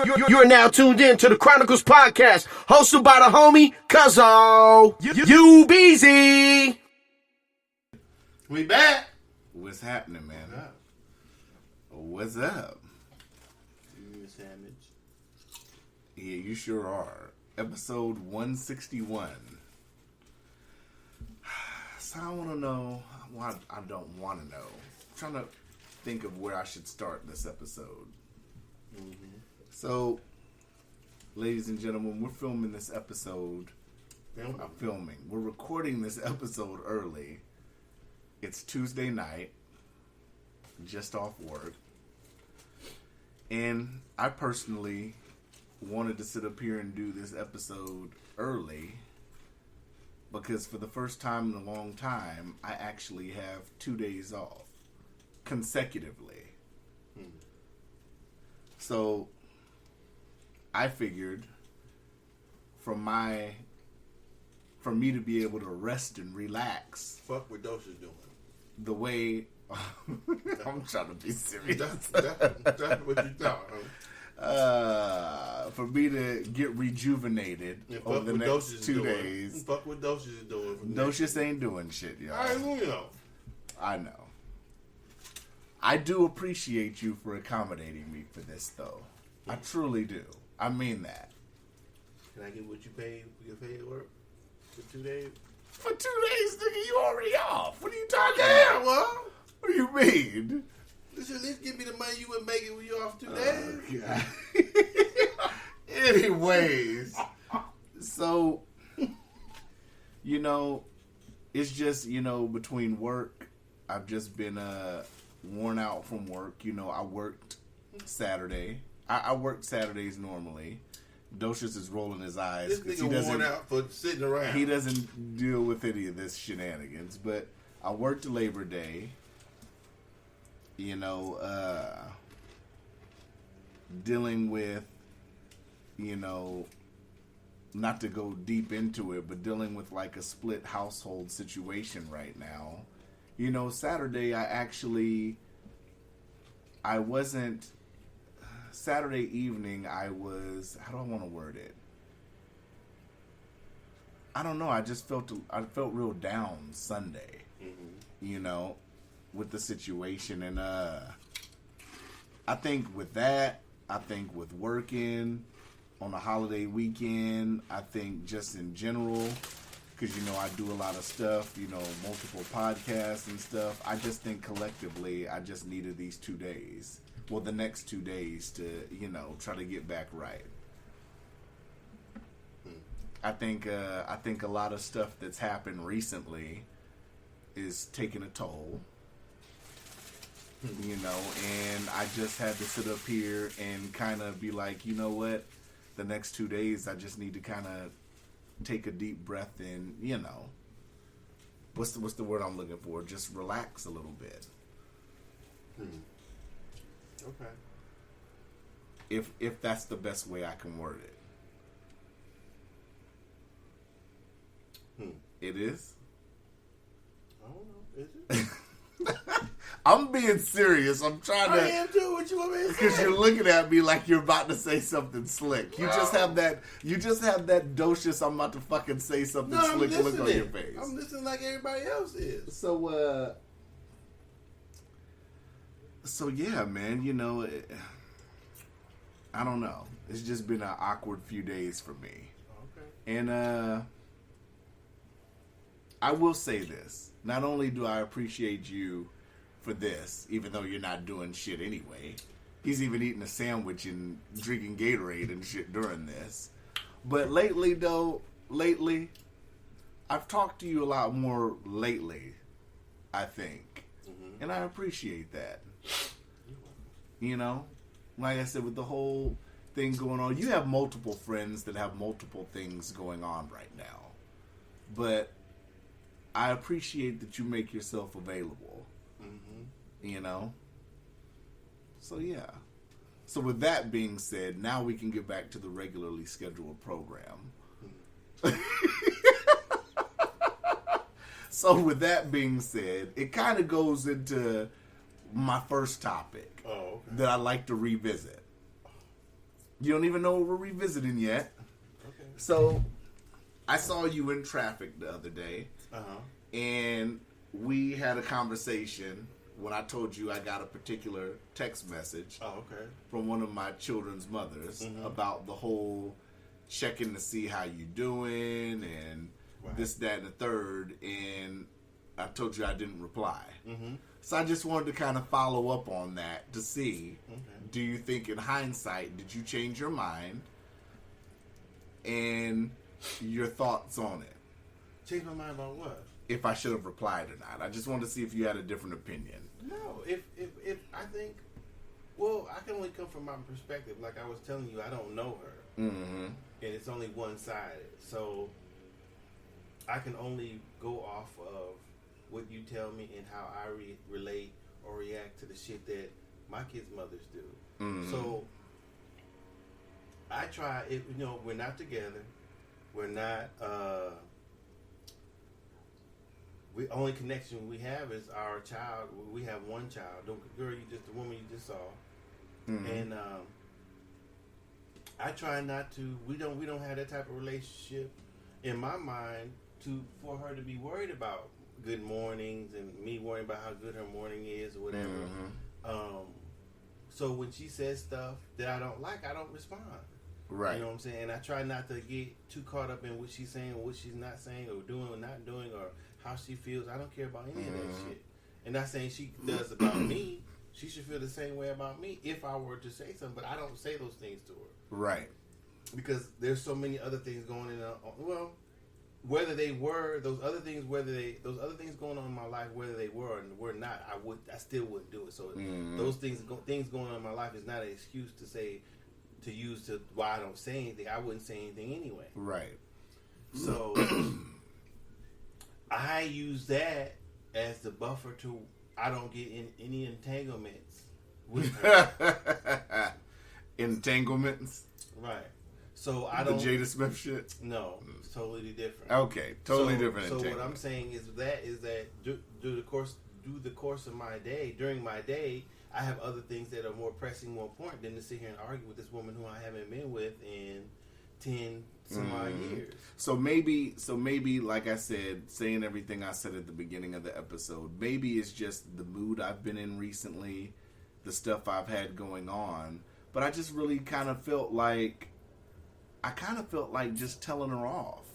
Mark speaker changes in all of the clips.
Speaker 1: You're now tuned in to the Chroniclez podcast, hosted by the homie Cuzzo. You busy?
Speaker 2: We back.
Speaker 3: What's happening, man? What's up?
Speaker 2: You sandwich.
Speaker 3: Yeah, you sure are. Episode 161. So I want to know. Well, I don't want to know. I'm trying to think of where I should start this episode.
Speaker 2: Mm-hmm.
Speaker 3: So, ladies and gentlemen, we're filming this episode. We're recording this episode early. It's Tuesday night. Just off work. And I personally wanted to sit up here and do this episode early because for the first time in a long time, I actually have 2 days off consecutively. So I figured for me to be able to rest and relax.
Speaker 2: Fuck what Docious doing.
Speaker 3: The way I'm trying to be serious.
Speaker 2: That's what you thought.
Speaker 3: For me to get rejuvenated over the next 2 days.
Speaker 2: Fuck what Docious is doing.
Speaker 3: Docious ain't doing shit, y'all.
Speaker 2: I know.
Speaker 3: I do appreciate you for accommodating me for this, though. I truly do. I mean that.
Speaker 2: Can I get what you paid for your paid work for 2 days?
Speaker 3: For 2 days, nigga, you already off. What are you talking
Speaker 2: Yeah,
Speaker 3: about?
Speaker 2: well.
Speaker 3: What do you mean?
Speaker 2: Just at least give me the money you would make it when you off 2 days.
Speaker 3: God. Anyways, so, it's just, between work, I've just been worn out from work. I worked Saturday. I work Saturdays normally. Docious is rolling his eyes.
Speaker 2: This nigga worn out for sitting around.
Speaker 3: He doesn't deal with any of this shenanigans. But I worked Labor Day. Dealing with, not to go deep into it, but dealing with like a split household situation right now. Saturday Saturday evening I was, how do I want to word it? I don't know. I felt real down Sunday, with the situation. And I think with that, I think with working on a holiday weekend, I think just in general, because, I do a lot of stuff, multiple podcasts and stuff. I just think collectively, I just needed these 2 days. Well, the next 2 days to, try to get back right. I think a lot of stuff that's happened recently is taking a toll. And I just had to sit up here and kind of be like, you know what? The next 2 days, I just need to kind of take a deep breath and, what's the word I'm looking for? Just relax a little bit.
Speaker 2: Okay.
Speaker 3: If that's the best way I can word it. It is?
Speaker 2: I don't know. Is it?
Speaker 3: I'm being serious. I'm trying to.
Speaker 2: I am too. What you want me to say?
Speaker 3: Because you're looking at me like you're about to say something slick. You just have that. Docious. I'm about to fucking say something slick look on your face.
Speaker 2: I'm listening like everybody else is.
Speaker 3: So yeah, man. I don't know. It's just been an awkward few days for me.
Speaker 2: Okay.
Speaker 3: And I will say this. Not only do I appreciate you for this, even though you're not doing shit anyway. He's even eating a sandwich and drinking Gatorade and shit during this. But lately, I've talked to you a lot more lately, I think. Mm-hmm. And I appreciate that. Like I said, with the whole thing going on, you have multiple friends that have multiple things going on right now. But I appreciate that you make yourself available. So yeah. So with that being said, now we can get back to the regularly scheduled program. So with that being said, it kind of goes into my first topic that I like to revisit. You don't even know what we're revisiting yet.
Speaker 2: Okay.
Speaker 3: So, I saw you in traffic the other day, and we had a conversation when I told you I got a particular text message from one of my children's mothers about the whole checking to see how you doing and this, that, and the third, and I told you I didn't reply. So I just wanted to kind of follow up on that to see, do you think in hindsight, did you change your mind and your thoughts on it?
Speaker 2: Change my mind about what?
Speaker 3: If I should have replied or not. I just wanted to see if you had a different opinion.
Speaker 2: No, if I think, well, I can only come from my perspective. Like I was telling you, I don't know her, and it's only one-sided. So I can only go off of what you tell me and how I relate or react to the shit that my kids' mothers do. So I try. We're not together. We're not. The only connection we have is our child. We have one child, the woman you just saw, and I try not to. We don't have that type of relationship in my mind for her to be worried about good mornings and me worrying about how good her morning is or whatever. So when she says stuff that I don't like, I don't respond.
Speaker 3: Right.
Speaker 2: You know what I'm saying? And I try not to get too caught up in what she's saying or what she's not saying or doing or not doing or how she feels. I don't care about any of that shit. And not saying she does about me. She should feel the same way about me if I were to say something. But I don't say those things to her.
Speaker 3: Right.
Speaker 2: Because there's so many other things going on. Whether they were those other things going on in my life, whether they were or were not, I still wouldn't do it. So those things going on in my life is not an excuse to use why I don't say anything. I wouldn't say anything anyway.
Speaker 3: Right.
Speaker 2: So I use that as the buffer to I don't get in any entanglements with her.
Speaker 3: Entanglements?
Speaker 2: Right. So I don't.
Speaker 3: The Jada Smith shit?
Speaker 2: No, it's totally different.
Speaker 3: Okay, totally different.
Speaker 2: So what I'm saying is that during the course of my day, during my day, I have other things that are more pressing, more important than to sit here and argue with this woman who I haven't been with in 10 some odd years. So maybe, like I said, saying everything I said at the beginning of the episode, maybe it's just the mood I've been in recently, the stuff I've had going on, but I just really kind of felt like just telling her off.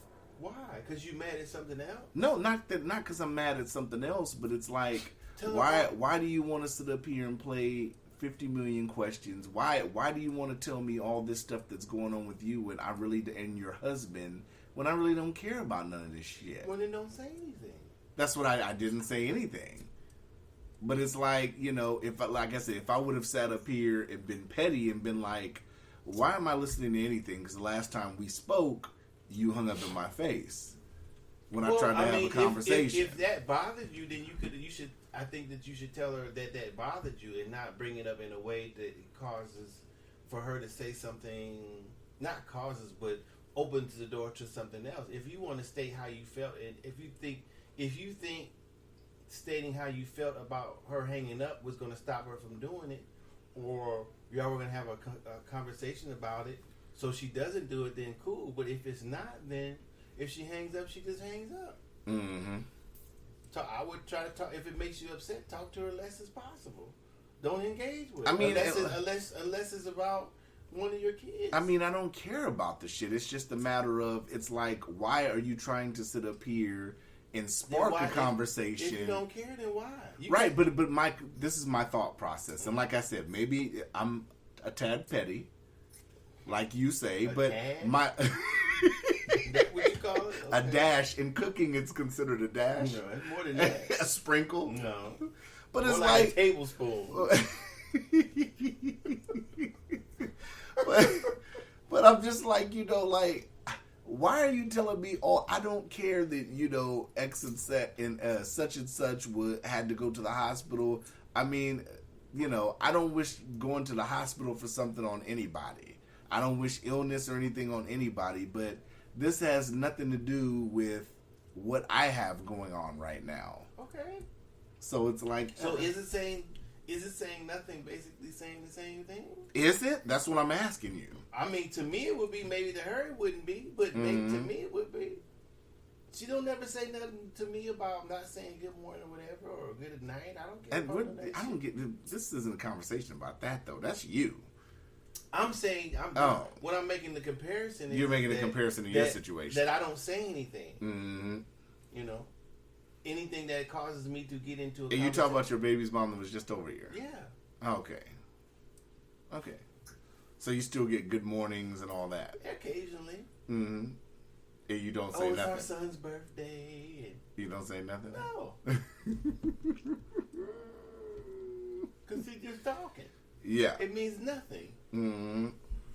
Speaker 2: Why? Because you mad at something else?
Speaker 3: No, not because I'm mad at something else, but it's like, why do you want to sit up here and play 50 million questions? Why do you want to tell me all this stuff that's going on with you and your husband when I really don't care about none of this shit?
Speaker 2: Well, then don't say anything.
Speaker 3: That's what I didn't say anything. But it's like, if I would have sat up here and been petty and been like, why am I listening to anything? Because the last time we spoke, you hung up in my face when I tried to have a conversation.
Speaker 2: If that bothered you, then I think that you should tell her that bothered you and not bring it up in a way that causes for her to say something, not causes, but opens the door to something else. If you want to state how you felt, and if you think stating how you felt about her hanging up was going to stop her from doing it, or y'all were going to have a conversation about it so she doesn't do it, then cool. But if it's not, then if she hangs up, she just hangs up. So I would try to talk. If it makes you upset, talk to her less as possible. Don't engage with her. Unless it's about one of your kids.
Speaker 3: I mean, I don't care about the shit. It's just a matter of, it's like, why are you trying to sit up here and spark a conversation?
Speaker 2: If you don't care, then why?
Speaker 3: Right, but this is my thought process. And like I said, maybe I'm a tad petty, like you say, but
Speaker 2: tad?
Speaker 3: my...
Speaker 2: That's what you call it? Okay.
Speaker 3: A dash. In cooking, it's considered a dash.
Speaker 2: No, it's more than that.
Speaker 3: A sprinkle?
Speaker 2: No.
Speaker 3: But
Speaker 2: more
Speaker 3: it's
Speaker 2: like a tablespoon.
Speaker 3: But I'm just like, why are you telling me, I don't care that, X and such and such had to go to the hospital. I mean, I don't wish going to the hospital for something on anybody. I don't wish illness or anything on anybody, but this has nothing to do with what I have going on right now.
Speaker 2: Okay.
Speaker 3: So it's like...
Speaker 2: So is it saying Is it saying nothing, basically saying the same thing?
Speaker 3: Is it? That's what I'm asking you.
Speaker 2: I mean, to me it would be. Maybe to her it wouldn't be, but maybe to me it would be. She don't never say nothing to me about not saying good morning or whatever, or good night. I don't get that.
Speaker 3: I don't get. This isn't a conversation about that though. That's you.
Speaker 2: I'm saying, when I'm making the comparison,
Speaker 3: you're making a comparison to your situation.
Speaker 2: That I don't say anything.
Speaker 3: Mm-hmm.
Speaker 2: You know, anything that causes me to get into a
Speaker 3: And you talk about your baby's mom that was just over here.
Speaker 2: Yeah.
Speaker 3: Okay. So you still get good mornings and all that?
Speaker 2: Occasionally.
Speaker 3: Mm-hmm. And you don't say
Speaker 2: it's
Speaker 3: nothing?
Speaker 2: Our son's birthday. And
Speaker 3: you don't say nothing?
Speaker 2: No. Because he's just talking.
Speaker 3: Yeah.
Speaker 2: It means nothing.
Speaker 3: Mm-hmm.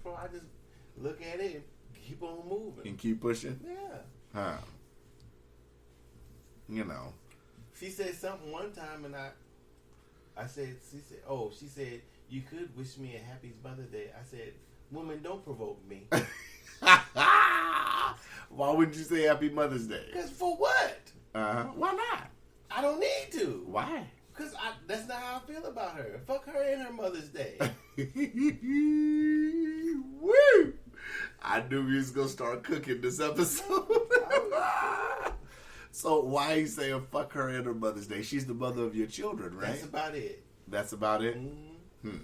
Speaker 2: So I just look at it and keep on moving.
Speaker 3: And keep pushing?
Speaker 2: Yeah.
Speaker 3: Huh. You know.
Speaker 2: She said something one time and she said, you could wish me a happy Mother's Day. I said, woman, don't provoke me.
Speaker 3: Why wouldn't you say Happy Mother's Day?
Speaker 2: Because for what?
Speaker 3: Why not?
Speaker 2: I don't need to.
Speaker 3: Why?
Speaker 2: Because that's not how I feel about her. Fuck her and her Mother's Day.
Speaker 3: Woo! I knew we was going to start cooking this episode. So why are you saying fuck her and her Mother's Day? She's the mother of your children, right?
Speaker 2: That's about it.
Speaker 3: That's about it?
Speaker 2: Mm-hmm.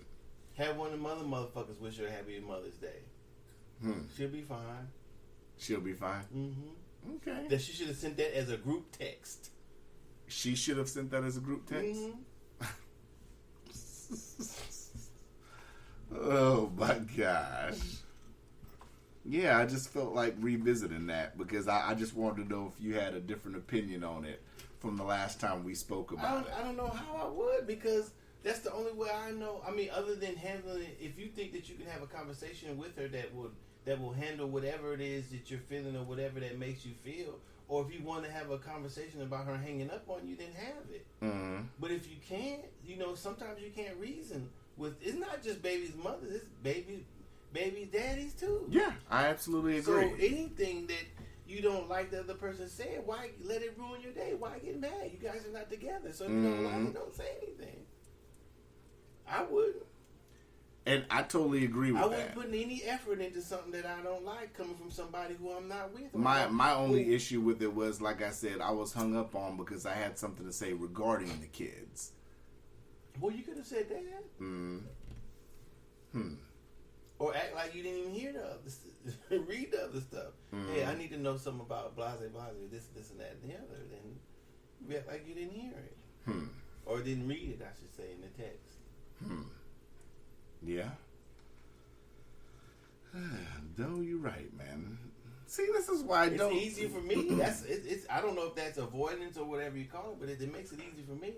Speaker 2: Have one of the motherfuckers wish her a happy Mother's Day. She'll be fine.
Speaker 3: She'll be fine?
Speaker 2: Mm-hmm.
Speaker 3: Okay.
Speaker 2: That she should have sent that as a group text.
Speaker 3: She should have sent that as a group text?
Speaker 2: Mm-hmm.
Speaker 3: Oh my gosh. Yeah, I just felt like revisiting that because I just wanted to know if you had a different opinion on it from the last time we spoke about it.
Speaker 2: I don't know how I would, because that's the only way I know. I mean, other than handling it, if you think that you can have a conversation with her that will handle whatever it is that you're feeling or whatever that makes you feel, or if you want to have a conversation about her hanging up on you, then have it. Mm-hmm. But if you can't, sometimes you can't reason with. It's not just baby's mother; it's baby's daddies too.
Speaker 3: Yeah, I absolutely agree.
Speaker 2: So anything that you don't like the other person saying, why let it ruin your day? Why get mad? You guys are not together, so if you don't like it, don't say anything. I wouldn't.
Speaker 3: And I totally agree with that.
Speaker 2: I wouldn't put any effort into something that I don't like coming from somebody who I'm not with.
Speaker 3: My only issue with it was, like I said, I was hung up on because I had something to say regarding the kids.
Speaker 2: Well, you could have said that. Or act like you didn't even hear the other read the other stuff. Hey, I need to know something about blase, this and that and the other. Then you act like you didn't hear it. Or didn't read it, I should say, in the text.
Speaker 3: Yeah. No, you're right, man. See, this is why
Speaker 2: it's easier for me. It's I don't know if that's avoidance or whatever you call it, but it makes it easy for me.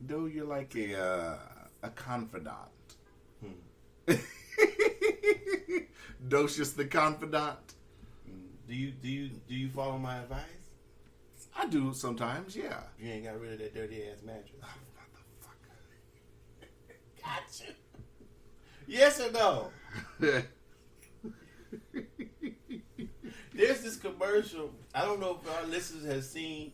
Speaker 3: No, you're like a confidant. Docious the confidant.
Speaker 2: Do you follow my advice?
Speaker 3: I do sometimes, yeah.
Speaker 2: You ain't got rid of that dirty ass mattress.
Speaker 3: Oh, motherfucker.
Speaker 2: Gotcha. Yes or no? There's this commercial. I don't know if our listeners have seen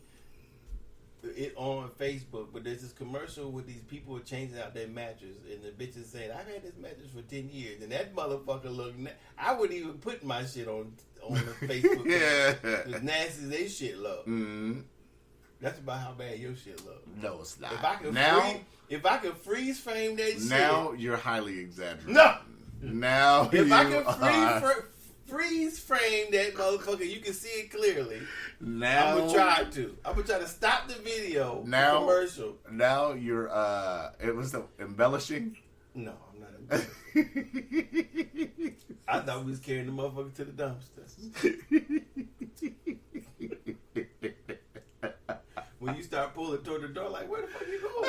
Speaker 2: it on Facebook, but there's this commercial with these people changing out their mattress, and the bitch is saying, "I've had this mattress for 10 years," and that motherfucker look. I wouldn't even put my shit on the Facebook. As nasty as they shit look. Mm-hmm. That's about how bad your shit look.
Speaker 3: No, it's not.
Speaker 2: If I could freeze frame that shit.
Speaker 3: Now you're highly exaggerating.
Speaker 2: No.
Speaker 3: Now
Speaker 2: if I could freeze frame that motherfucker, you can see it clearly.
Speaker 3: Now
Speaker 2: I'm gonna try to stop the video. The commercial.
Speaker 3: Now you're it was embellishing.
Speaker 2: No, I'm not embellishing. I thought we was carrying the motherfucker to the dumpster. When you start pulling toward the door, like, where the fuck you going?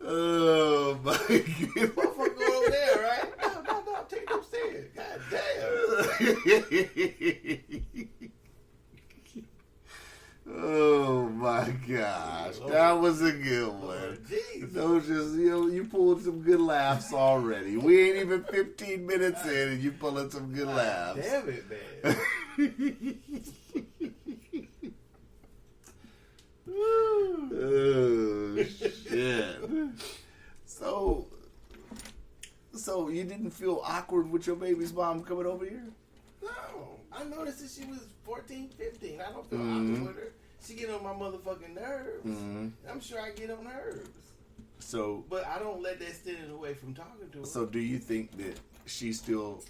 Speaker 3: Oh my god!
Speaker 2: Motherfucker go over there, right? No, take them stairs. God damn.
Speaker 3: Oh my gosh, that was a good one. Those just you pulled some good laughs already. We ain't even 15 minutes in, and you pulling some good laughs.
Speaker 2: Damn it, man.
Speaker 3: Oh, shit. So you didn't feel awkward with your baby's mom coming over here?
Speaker 2: No. I noticed that she was 14, 15. I don't feel awkward with her. She get on my motherfucking nerves. I'm sure I get on nerves. But I don't let that stand in the way from talking to her.
Speaker 3: So do you think that she still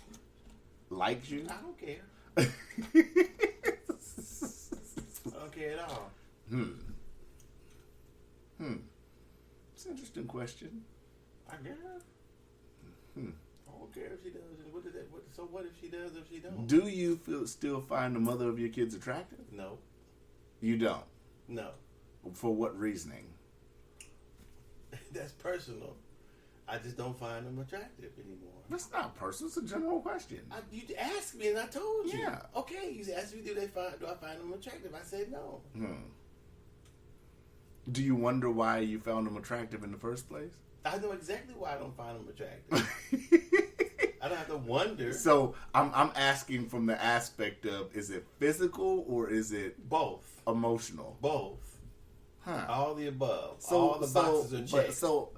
Speaker 3: likes you?
Speaker 2: I don't care. I don't care at all.
Speaker 3: It's an interesting question.
Speaker 2: I guess. I don't care if she does. So what if she does or if she don't?
Speaker 3: Do you still find the mother of your kids attractive?
Speaker 2: No.
Speaker 3: You don't?
Speaker 2: No.
Speaker 3: For what reasoning?
Speaker 2: That's personal. I just don't find them attractive anymore.
Speaker 3: That's not personal. It's a general question.
Speaker 2: You asked me and I told you.
Speaker 3: Yeah.
Speaker 2: Okay, you asked me, do I find them attractive? I said no.
Speaker 3: Do you wonder why you found them attractive in the first place?
Speaker 2: I know exactly why I don't find them attractive. I don't have to wonder.
Speaker 3: So I'm asking from the aspect of, is it physical or is it
Speaker 2: both?
Speaker 3: Emotional?
Speaker 2: Both.
Speaker 3: Huh.
Speaker 2: All the above. All the boxes are checked.
Speaker 3: So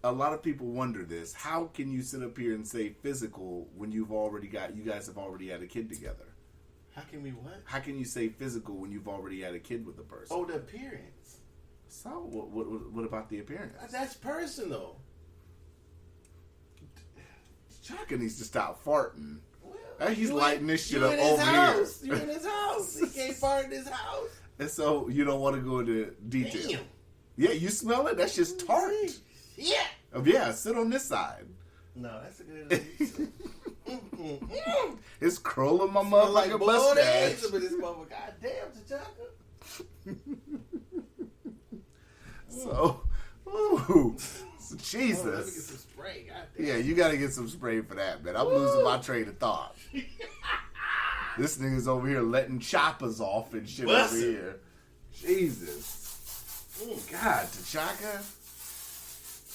Speaker 3: a lot of people wonder this. How can you sit up here and say physical when you guys have already had a kid together?
Speaker 2: How can we what?
Speaker 3: How can you say physical when you've already had a kid with a person?
Speaker 2: Oh, the appearance.
Speaker 3: So what about the appearance?
Speaker 2: That's personal.
Speaker 3: Chaka needs to stop farting.
Speaker 2: Well,
Speaker 3: He's lighting this shit up
Speaker 2: in his
Speaker 3: over
Speaker 2: house.
Speaker 3: here.
Speaker 2: You're in his house. He can't fart in his house.
Speaker 3: And so you don't want to go into detail.
Speaker 2: Damn.
Speaker 3: Yeah, you smell it? That's just tart.
Speaker 2: Yeah.
Speaker 3: Yeah, sit on this side.
Speaker 2: No, that's a good
Speaker 3: It's curling my
Speaker 2: Smell
Speaker 3: motherfucking
Speaker 2: boiled
Speaker 3: mustache.
Speaker 2: eggs up in this motherfucker. God damn, T'Chaka.
Speaker 3: So, ooh, Jesus.
Speaker 2: Oh, let me get some spray. God damn.
Speaker 3: Yeah, you got to get some spray for that, man. I'm losing my train of thought. This nigga's over here letting choppers off and shit over here. Jesus. God, T'Chaka.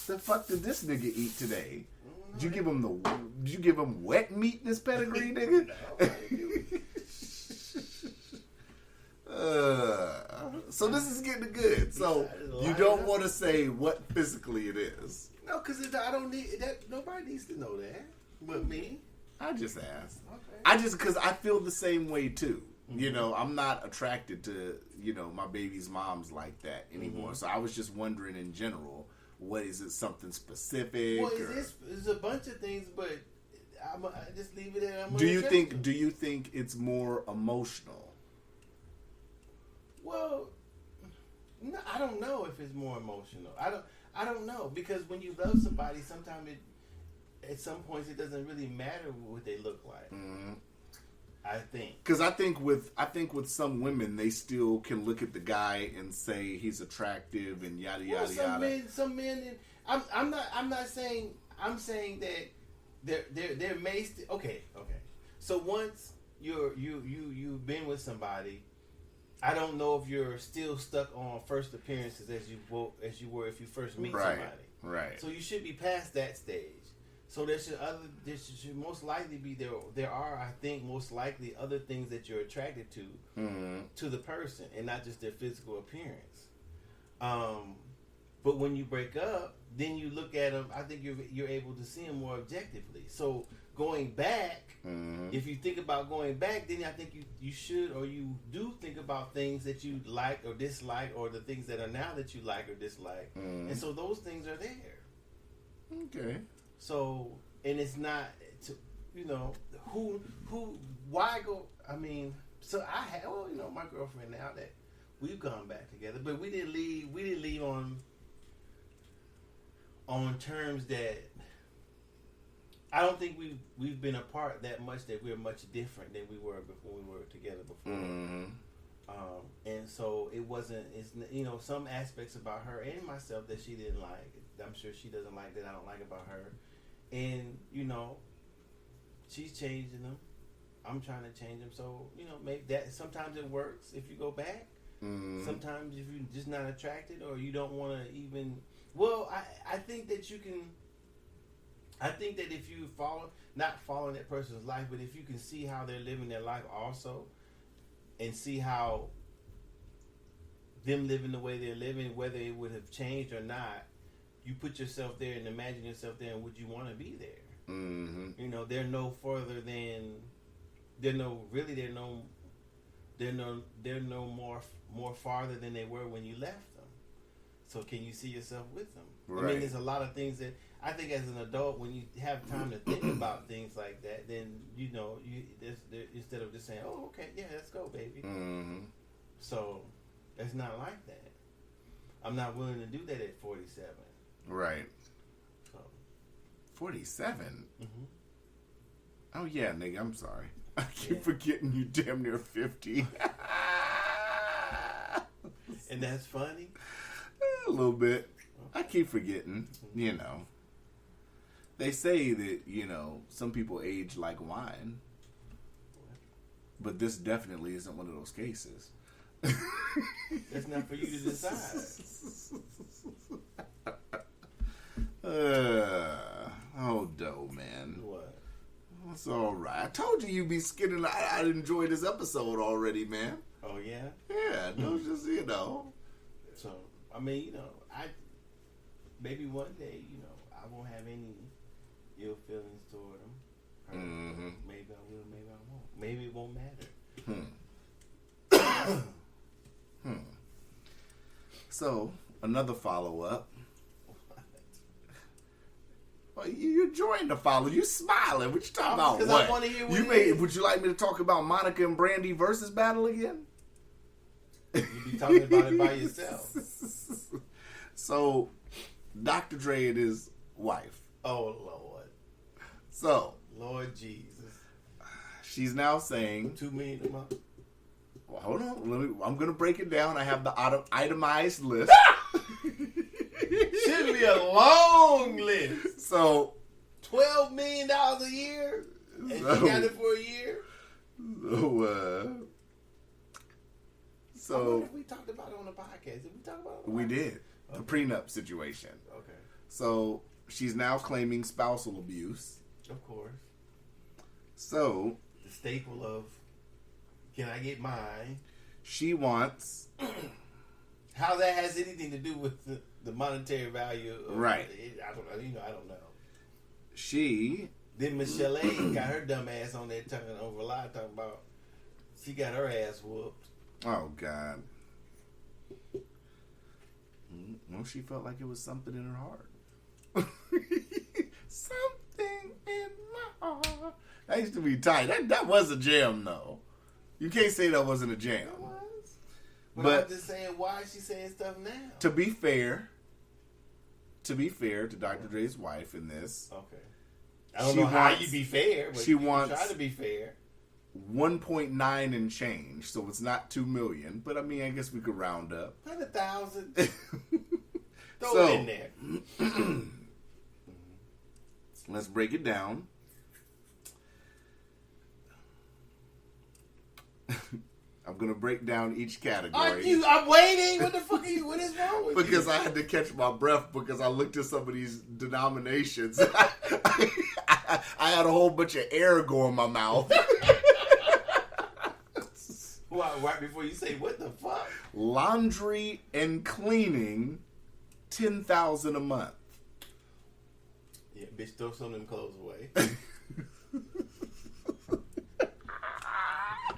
Speaker 3: The fuck did this nigga eat today? Did you give him wet meat in his pedigree, nigga? So this is getting good. So you don't want to say what physically it is.
Speaker 2: No, because I don't need that. Nobody needs to know that but me.
Speaker 3: I just asked.
Speaker 2: Okay.
Speaker 3: Because I feel the same way too. You know, I'm not attracted to, my baby's moms like that anymore. So I was just wondering in general, what is it, something specific?
Speaker 2: Well, it's a bunch of things, but I just leave it at.
Speaker 3: Do you think it's more emotional?
Speaker 2: Well, no, I don't know if it's more emotional. I don't know, because when you love somebody, sometimes at some points it doesn't really matter what they look like. I think. Because
Speaker 3: I think with some women, they still can look at the guy and say he's attractive and yada yada yada.
Speaker 2: Some men. I'm not saying. I'm saying that there may okay. So once you've been with somebody, I don't know if you're still stuck on first appearances as you were if you first meet somebody.
Speaker 3: Right.
Speaker 2: So you should be past that stage. So there should most likely be there are, I think, most likely other things that you're attracted to the person, and not just their physical appearance. But when you break up, then you look at them. I think you're able to see them more objectively. So going back, if you think about going back, then I think you should, or you do think about things that you like or dislike, or the things that are now that you like or dislike, and so those things are there.
Speaker 3: Okay.
Speaker 2: So, and it's not, why go, so I had, my girlfriend now that we've gone back together, but we didn't leave on terms that, I don't think we've been apart that much that we're much different than we were before we were together before. And so it wasn't, some aspects about her and myself that she didn't like. I'm sure she doesn't like that I don't like about her. And, she's changing them. I'm trying to change them. So, maybe that sometimes it works if you go back. Sometimes if you're just not attracted or you don't want to even, I think that you can, I think that if you not follow that person's life, but if you can see how they're living their life also, and see how them living the way they're living, whether it would have changed or not, you put yourself there and imagine yourself there, and would you want to be there?
Speaker 3: Mm-hmm.
Speaker 2: You know, they're no further than they're no more farther than they were when you left them. So can you see yourself with them?
Speaker 3: Right.
Speaker 2: I mean, there's a lot of things that I think as an adult, when you have time to think about things like that, then you know instead of just saying, "Oh, okay, yeah, let's go, baby."
Speaker 3: Mm-hmm.
Speaker 2: So it's not like that. I'm not willing to do that at 47.
Speaker 3: Right.
Speaker 2: So.
Speaker 3: 47?
Speaker 2: Mm-hmm.
Speaker 3: Oh, yeah, nigga, I'm sorry. I keep forgetting you damn near 50.
Speaker 2: And that's funny?
Speaker 3: A little bit. I keep forgetting, you know. They say that, you know, some people age like wine. But this definitely isn't one of those cases.
Speaker 2: That's not for you to decide.
Speaker 3: Oh, dough, man.
Speaker 2: What?
Speaker 3: It's all right. I told you you'd be skinning. I'd enjoy this episode already, man.
Speaker 2: Oh, yeah?
Speaker 3: Yeah, don't just, you know.
Speaker 2: So, I mean, you know, maybe one day, you know, I won't have any ill feelings toward him.
Speaker 3: Mm-hmm.
Speaker 2: Maybe I will, maybe I won't. Maybe it won't matter.
Speaker 3: So, another follow-up. Well, you're enjoying the follow. You smiling. What you talking about?
Speaker 2: Because
Speaker 3: What?
Speaker 2: I want to hear what
Speaker 3: Would you like me to talk about Monica and Brandy versus battle again?
Speaker 2: You be talking about it by yourself.
Speaker 3: So, Dr. Dre and his wife.
Speaker 2: Oh, Lord.
Speaker 3: So,
Speaker 2: Lord Jesus.
Speaker 3: she's now saying...
Speaker 2: 2 million a month.
Speaker 3: Well, hold on. I'm going to break it down. I have the itemized list.
Speaker 2: Should be a long list.
Speaker 3: So...
Speaker 2: $12 million a year? And you got it for a year?
Speaker 3: So...
Speaker 2: I wonder if we talked about it on the podcast. Did we talk about it on the
Speaker 3: We
Speaker 2: podcast?
Speaker 3: did. The prenup situation.
Speaker 2: Okay.
Speaker 3: So, she's now claiming spousal abuse.
Speaker 2: Of course.
Speaker 3: So...
Speaker 2: The staple of, can I get mine?
Speaker 3: She wants...
Speaker 2: How that has anything to do with the monetary value of
Speaker 3: Right.
Speaker 2: it, I don't know. You know, I don't know.
Speaker 3: She...
Speaker 2: Then Michelle A. got her dumb ass on there talking over a lot, talking about she got her ass whooped.
Speaker 3: Oh, God. Well, she felt like it was something in her heart. Something in my heart. That used to be tight. That was a jam, though. You can't say that wasn't a jam.
Speaker 2: It was. But
Speaker 3: But
Speaker 2: I'm just saying, why is she saying stuff now?
Speaker 3: to be fair to Dr. Dre's wife in this,
Speaker 2: Okay. I don't know how you be fair, but
Speaker 3: she
Speaker 2: you
Speaker 3: wants
Speaker 2: try to be fair.
Speaker 3: 1.9 and change, so it's not 2 million. But I mean, I guess we could round up.
Speaker 2: 100,000. Throw
Speaker 3: So,
Speaker 2: it in there.
Speaker 3: Let's break it down. I'm gonna break down each category.
Speaker 2: I'm waiting. What the fuck are you? What is wrong with
Speaker 3: Because
Speaker 2: you?
Speaker 3: I had to catch my breath because I looked at some of these denominations. I had a whole bunch of air go in my mouth.
Speaker 2: Well, right before you say what the fuck?
Speaker 3: Laundry and cleaning, $10,000 a month.
Speaker 2: Yeah, bitch, throw some of them clothes away.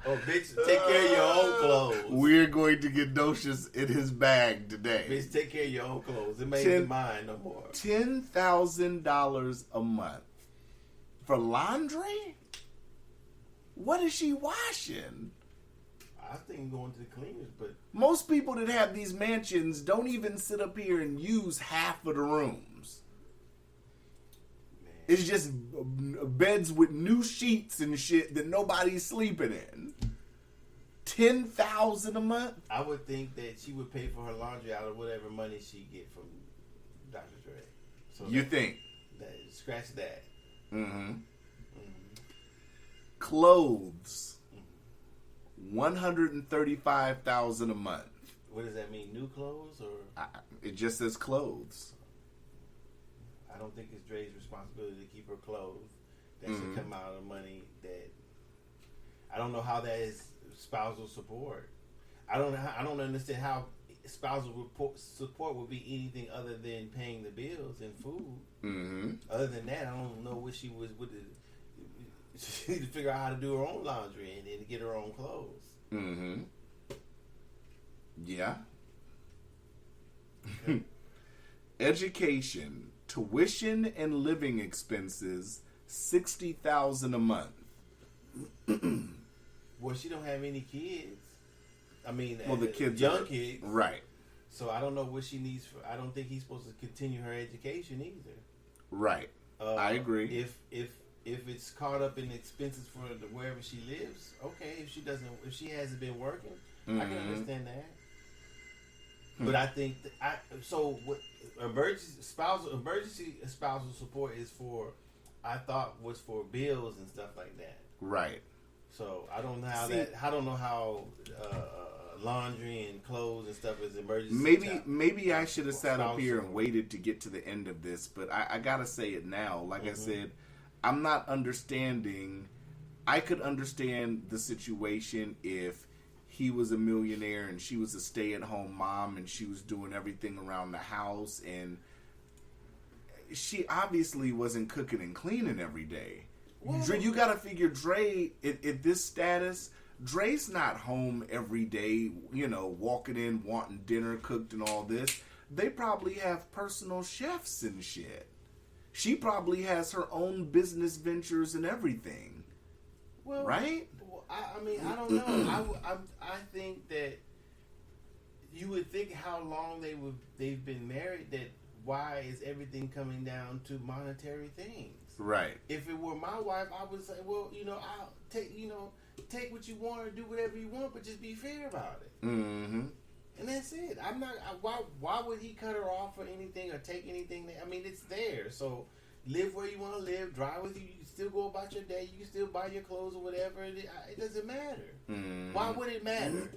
Speaker 2: Oh, bitch, take care of your own clothes.
Speaker 3: We're going to get Docious in his bag today.
Speaker 2: Bitch, take care of your own clothes. It ain't be mine no more.
Speaker 3: $10,000 a month for laundry? What is she washing?
Speaker 2: I think going to the cleaners, but
Speaker 3: Most people that have these mansions don't even sit up here and use half of the rooms.
Speaker 2: man,
Speaker 3: It's just beds with new sheets and shit that nobody's sleeping in. $10,000 a month?
Speaker 2: I would think that she would pay for her laundry out of whatever money she get from Dr. Dre. So
Speaker 3: You think?
Speaker 2: Scratch that.
Speaker 3: Mm-hmm. Clothes. $135,000 a month.
Speaker 2: What does that mean? New clothes or?
Speaker 3: It just says clothes.
Speaker 2: I don't think it's Dre's responsibility to keep her clothes. That should come out of money that. I don't know how that is spousal support. I don't understand how spousal support would be anything other than paying the bills and food.
Speaker 3: Mm-hmm.
Speaker 2: Other than that, I don't know what she was with. She need to figure out how to do her own laundry and get her own clothes.
Speaker 3: Mm-hmm. Yeah.
Speaker 2: Okay.
Speaker 3: Education, tuition, and living expenses, $60,000 a month.
Speaker 2: Well, she don't have any kids. I mean,
Speaker 3: Well, the kids,
Speaker 2: young kids,
Speaker 3: right?
Speaker 2: So I don't know what she needs for. I don't think he's supposed to continue her education either.
Speaker 3: Right. I agree.
Speaker 2: If it's caught up in expenses for wherever she lives, okay. If she hasn't been working, I can understand that. But I think what emergency spousal support is for. I thought was for bills and stuff like that.
Speaker 3: Right.
Speaker 2: So I don't know how laundry and clothes and stuff is emergency.
Speaker 3: Maybe I should have sat up here and waited to get to the end of this, but I gotta say it now. Like I said, I'm not understanding. I could understand the situation if he was a millionaire and she was a stay-at-home mom and she was doing everything around the house, and she obviously wasn't cooking and cleaning every day. You gotta figure Dre at this status, Dre's not home every day, walking in wanting dinner cooked and all this. They probably have personal chefs and shit. She probably has her own business ventures and everything.
Speaker 2: Well,
Speaker 3: right?
Speaker 2: Well, I mean, I don't know. I think that you would think how long they've been married, that why is everything coming down to monetary things?
Speaker 3: Right.
Speaker 2: If it were my wife, I would say, well, I'll take what you want or do whatever you want, but just be fair about it.
Speaker 3: Mm-hmm.
Speaker 2: And that's it. I'm not. Why would he cut her off for anything or take anything? I mean, it's there. So live where you want to live. Drive with you. You can still go about your day. You can still buy your clothes or whatever. It doesn't matter.
Speaker 3: Mm-hmm.
Speaker 2: Why would it matter?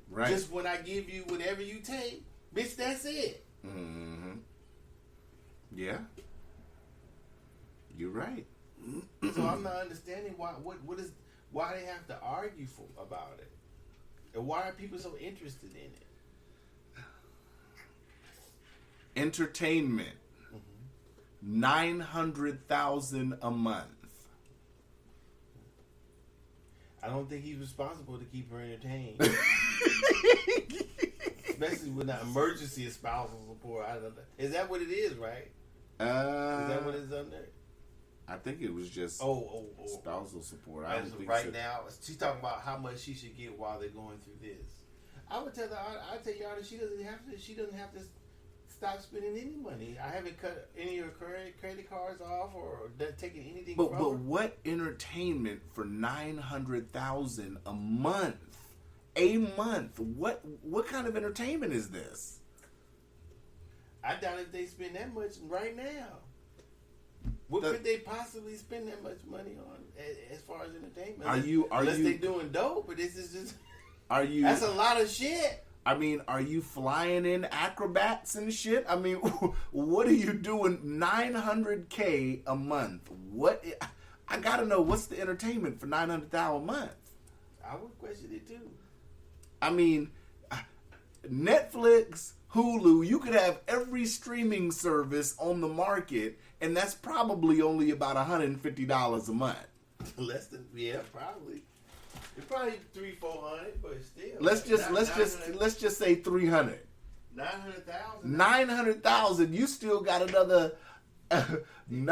Speaker 3: Right.
Speaker 2: Just when I give you whatever you take, bitch. That's it.
Speaker 3: Mm-hmm. Yeah. You're right.
Speaker 2: So I'm not understanding why they have to argue about it. And why are people so interested in it?
Speaker 3: Entertainment. $900,000 a month.
Speaker 2: I don't think he's responsible to keep her entertained. Especially with an emergency spousal support. I don't know. Is that what it is, right? Is that what it's under?
Speaker 3: I think it was just spousal support. I don't think
Speaker 2: right now, she's talking about how much she should get while they're going through this. I would tell her, I'd tell you honest, she doesn't have to stop spending any money. I haven't cut any of her credit cards off or taken anything from her.
Speaker 3: But what entertainment for $900,000 a month? A month? What kind of entertainment is this?
Speaker 2: I doubt if they spend that much right now. What could they possibly spend that much money on as far as entertainment? Unless they're doing dope, but this is just. That's a lot of shit.
Speaker 3: I mean, are you flying in acrobats and shit? I mean, what are you doing? $900K a month. What? I gotta know, what's the entertainment for $900,000 a month?
Speaker 2: I would question it too.
Speaker 3: I mean, Netflix, Hulu, you could have every streaming service on the market, and that's probably only about $150 a month.
Speaker 2: Less than, yeah, probably. It's probably $300-400, but still.
Speaker 3: Let's just say 300.
Speaker 2: 900,000.
Speaker 3: 900,000. You still got another.
Speaker 2: You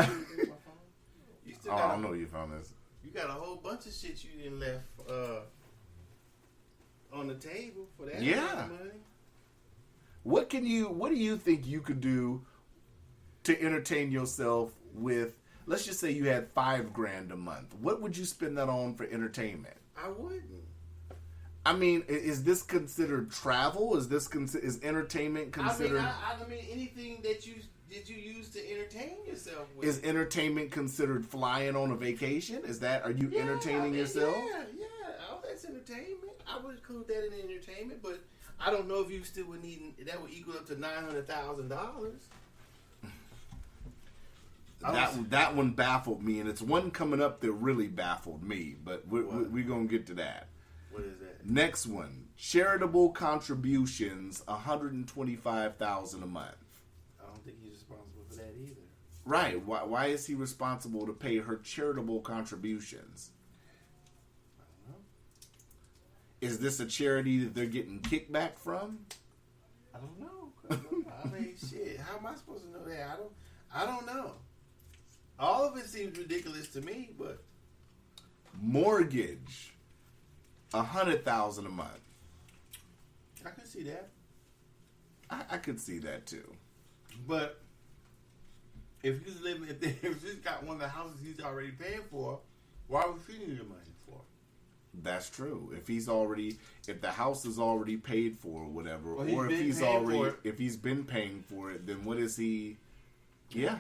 Speaker 2: still got
Speaker 3: I don't know you found this.
Speaker 2: You got a whole bunch of shit you didn't left on the table for that amount of money.
Speaker 3: What do you think you could do to entertain yourself with? Let's just say you had $5,000 a month. What would you spend that on for entertainment?
Speaker 2: I wouldn't.
Speaker 3: I mean, is this considered travel? Is entertainment considered?
Speaker 2: I mean, anything that you use to entertain yourself with.
Speaker 3: Is entertainment considered flying on a vacation? Are you entertaining yourself?
Speaker 2: Yeah. Oh, that's entertainment. I would include that in entertainment, but I don't know if you still would need that would equal up to $900,000.
Speaker 3: That one baffled me, and it's one coming up that really baffled me. But we're gonna get to that.
Speaker 2: What is that?
Speaker 3: Next one, Charitable contributions, $125,000 a month.
Speaker 2: I don't think he's responsible for that either.
Speaker 3: Right. Why is he responsible to pay her charitable contributions?
Speaker 2: I don't know.
Speaker 3: Is this a charity that they're getting kickback from?
Speaker 2: I don't know. I mean, shit. How am I supposed to know that? I don't know. All of it seems ridiculous to me, but
Speaker 3: Mortgage, $100,000 a month.
Speaker 2: I can see that.
Speaker 3: I could see that too.
Speaker 2: But if he's living, if he's got one of the houses he's already paying for, why would she need the money for?
Speaker 3: That's true. If the house is already paid for or whatever,
Speaker 2: Well,
Speaker 3: or if he's been paying for it, then what is he? Yeah.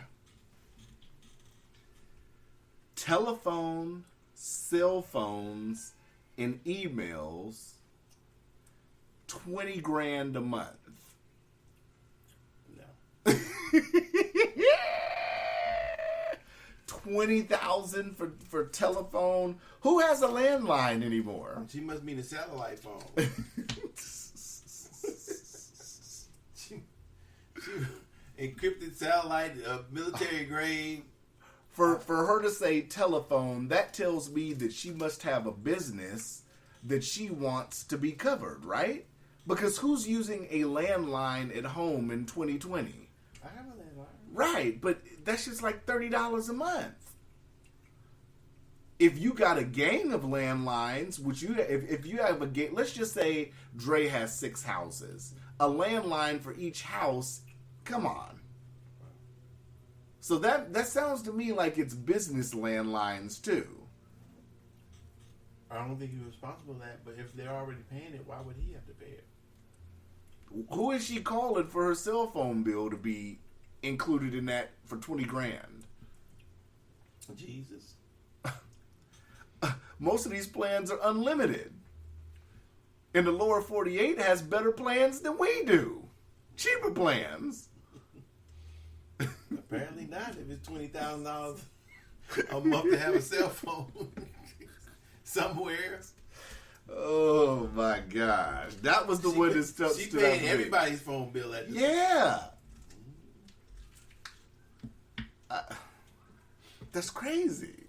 Speaker 3: Telephone, cell phones, and emails, $20,000 a month.
Speaker 2: No.
Speaker 3: $20,000 for telephone. Who has a landline anymore?
Speaker 2: She must mean a satellite phone. she encrypted satellite, military grade.
Speaker 3: For her to say telephone, that tells me that she must have a business that she wants to be covered, right? Because who's using a landline at home in 2020?
Speaker 2: I have a landline.
Speaker 3: Right, but that's just like $30 a month. If you got a gang of landlines, if you have a gang, let's just say Dre has 6 houses, a landline for each house. Come on. So that sounds to me like it's business landlines too.
Speaker 2: I don't think he's responsible for that, but if they're already paying it, why would he have to pay it?
Speaker 3: Who is she calling for her cell phone bill to be included in that for $20,000?
Speaker 2: Jesus.
Speaker 3: Most of these plans are unlimited. And the lower 48 has better plans than we do. Cheaper plans.
Speaker 2: Apparently not. If it's $20,000 a month to have a cell phone somewhere.
Speaker 3: Oh my God, that was the one that stuck.
Speaker 2: She paying everybody's phone bill at this.
Speaker 3: Yeah. That's crazy.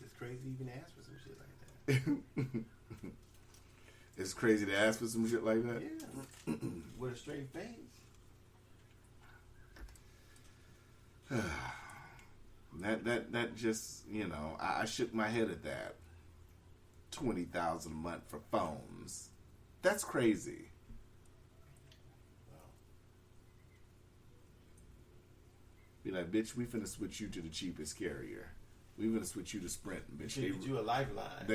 Speaker 2: It's crazy to even ask for some shit like that.
Speaker 3: It's crazy to ask for some shit like that.
Speaker 2: Yeah. With a straight face.
Speaker 3: That just, I shook my head at that. $20,000 a month for phones. That's crazy. Be like, bitch, we finna switch you to the cheapest carrier. We finna switch you to Sprint, bitch.
Speaker 2: They get you a lifeline.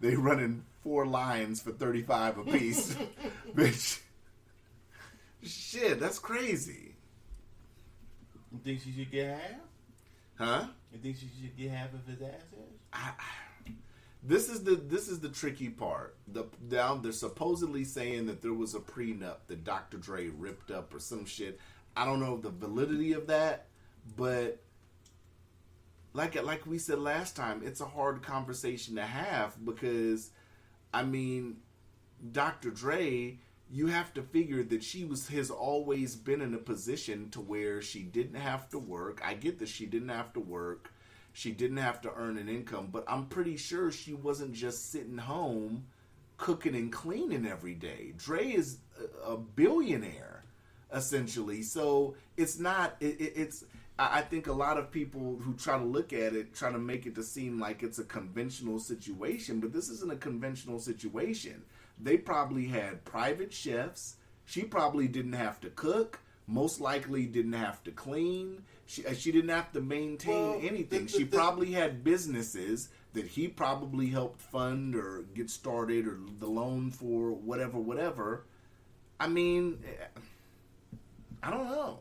Speaker 3: They running 4 lines for $35 a piece. Bitch. Shit, that's crazy.
Speaker 2: You think she should get half?
Speaker 3: Huh?
Speaker 2: You think she should get half of his assets?
Speaker 3: This is the tricky part. They're supposedly saying that there was a prenup that Dr. Dre ripped up or some shit. I don't know the validity of that, but like we said last time, it's a hard conversation to have because, Dr. Dre, you have to figure that has always been in a position to where she didn't have to work. I get that she didn't have to work. She didn't have to earn an income, but I'm pretty sure she wasn't just sitting home cooking and cleaning every day. Dre is a billionaire, essentially. So it's not, I think a lot of people who try to look at it, try to make it to seem like it's a conventional situation, but this isn't a conventional situation. They probably had private chefs. She probably didn't have to cook. Most likely didn't have to clean. She didn't have to maintain anything. She probably had businesses that he probably helped fund or get started or the loan for whatever. I don't know.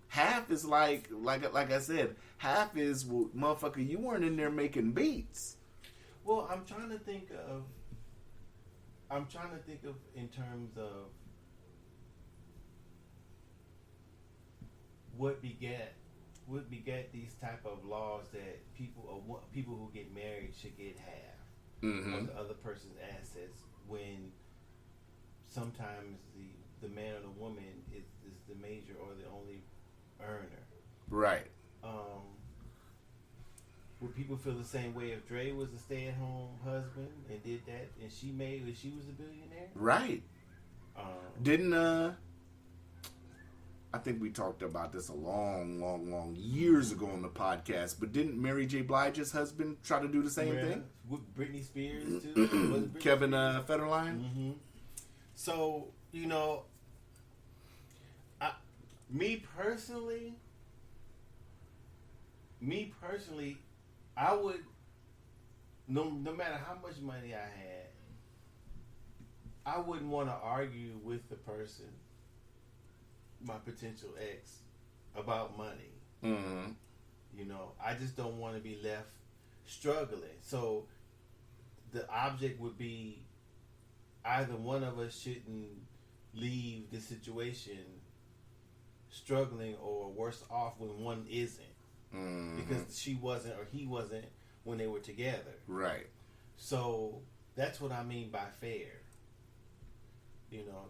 Speaker 3: Half is like I said, half is, well, motherfucker, you weren't in there making beats.
Speaker 2: Well, I'm trying to think of in terms of what begat these type of laws that people who get married should get half. of the other person's assets when sometimes the man or the woman is the major or the only earner.
Speaker 3: Right.
Speaker 2: Would people feel the same way if Dre was a stay-at-home husband and did that, and she was a billionaire?
Speaker 3: Right. Didn't I think we talked about this a long years ago on the podcast, but didn't Mary J. Blige's husband try to do the same thing?
Speaker 2: With Britney Spears too.
Speaker 3: Kevin Federline.
Speaker 2: Mm-hmm. So me personally, I would no matter how much money I had, I wouldn't want to argue with the person, my potential ex, about money.
Speaker 3: Mm-hmm.
Speaker 2: I just don't want to be left struggling. So the object would be either one of us shouldn't leave the situation struggling or worse off when one isn't.
Speaker 3: Mm-hmm.
Speaker 2: Because she wasn't or he wasn't when they were together.
Speaker 3: Right.
Speaker 2: So that's what I mean by fair.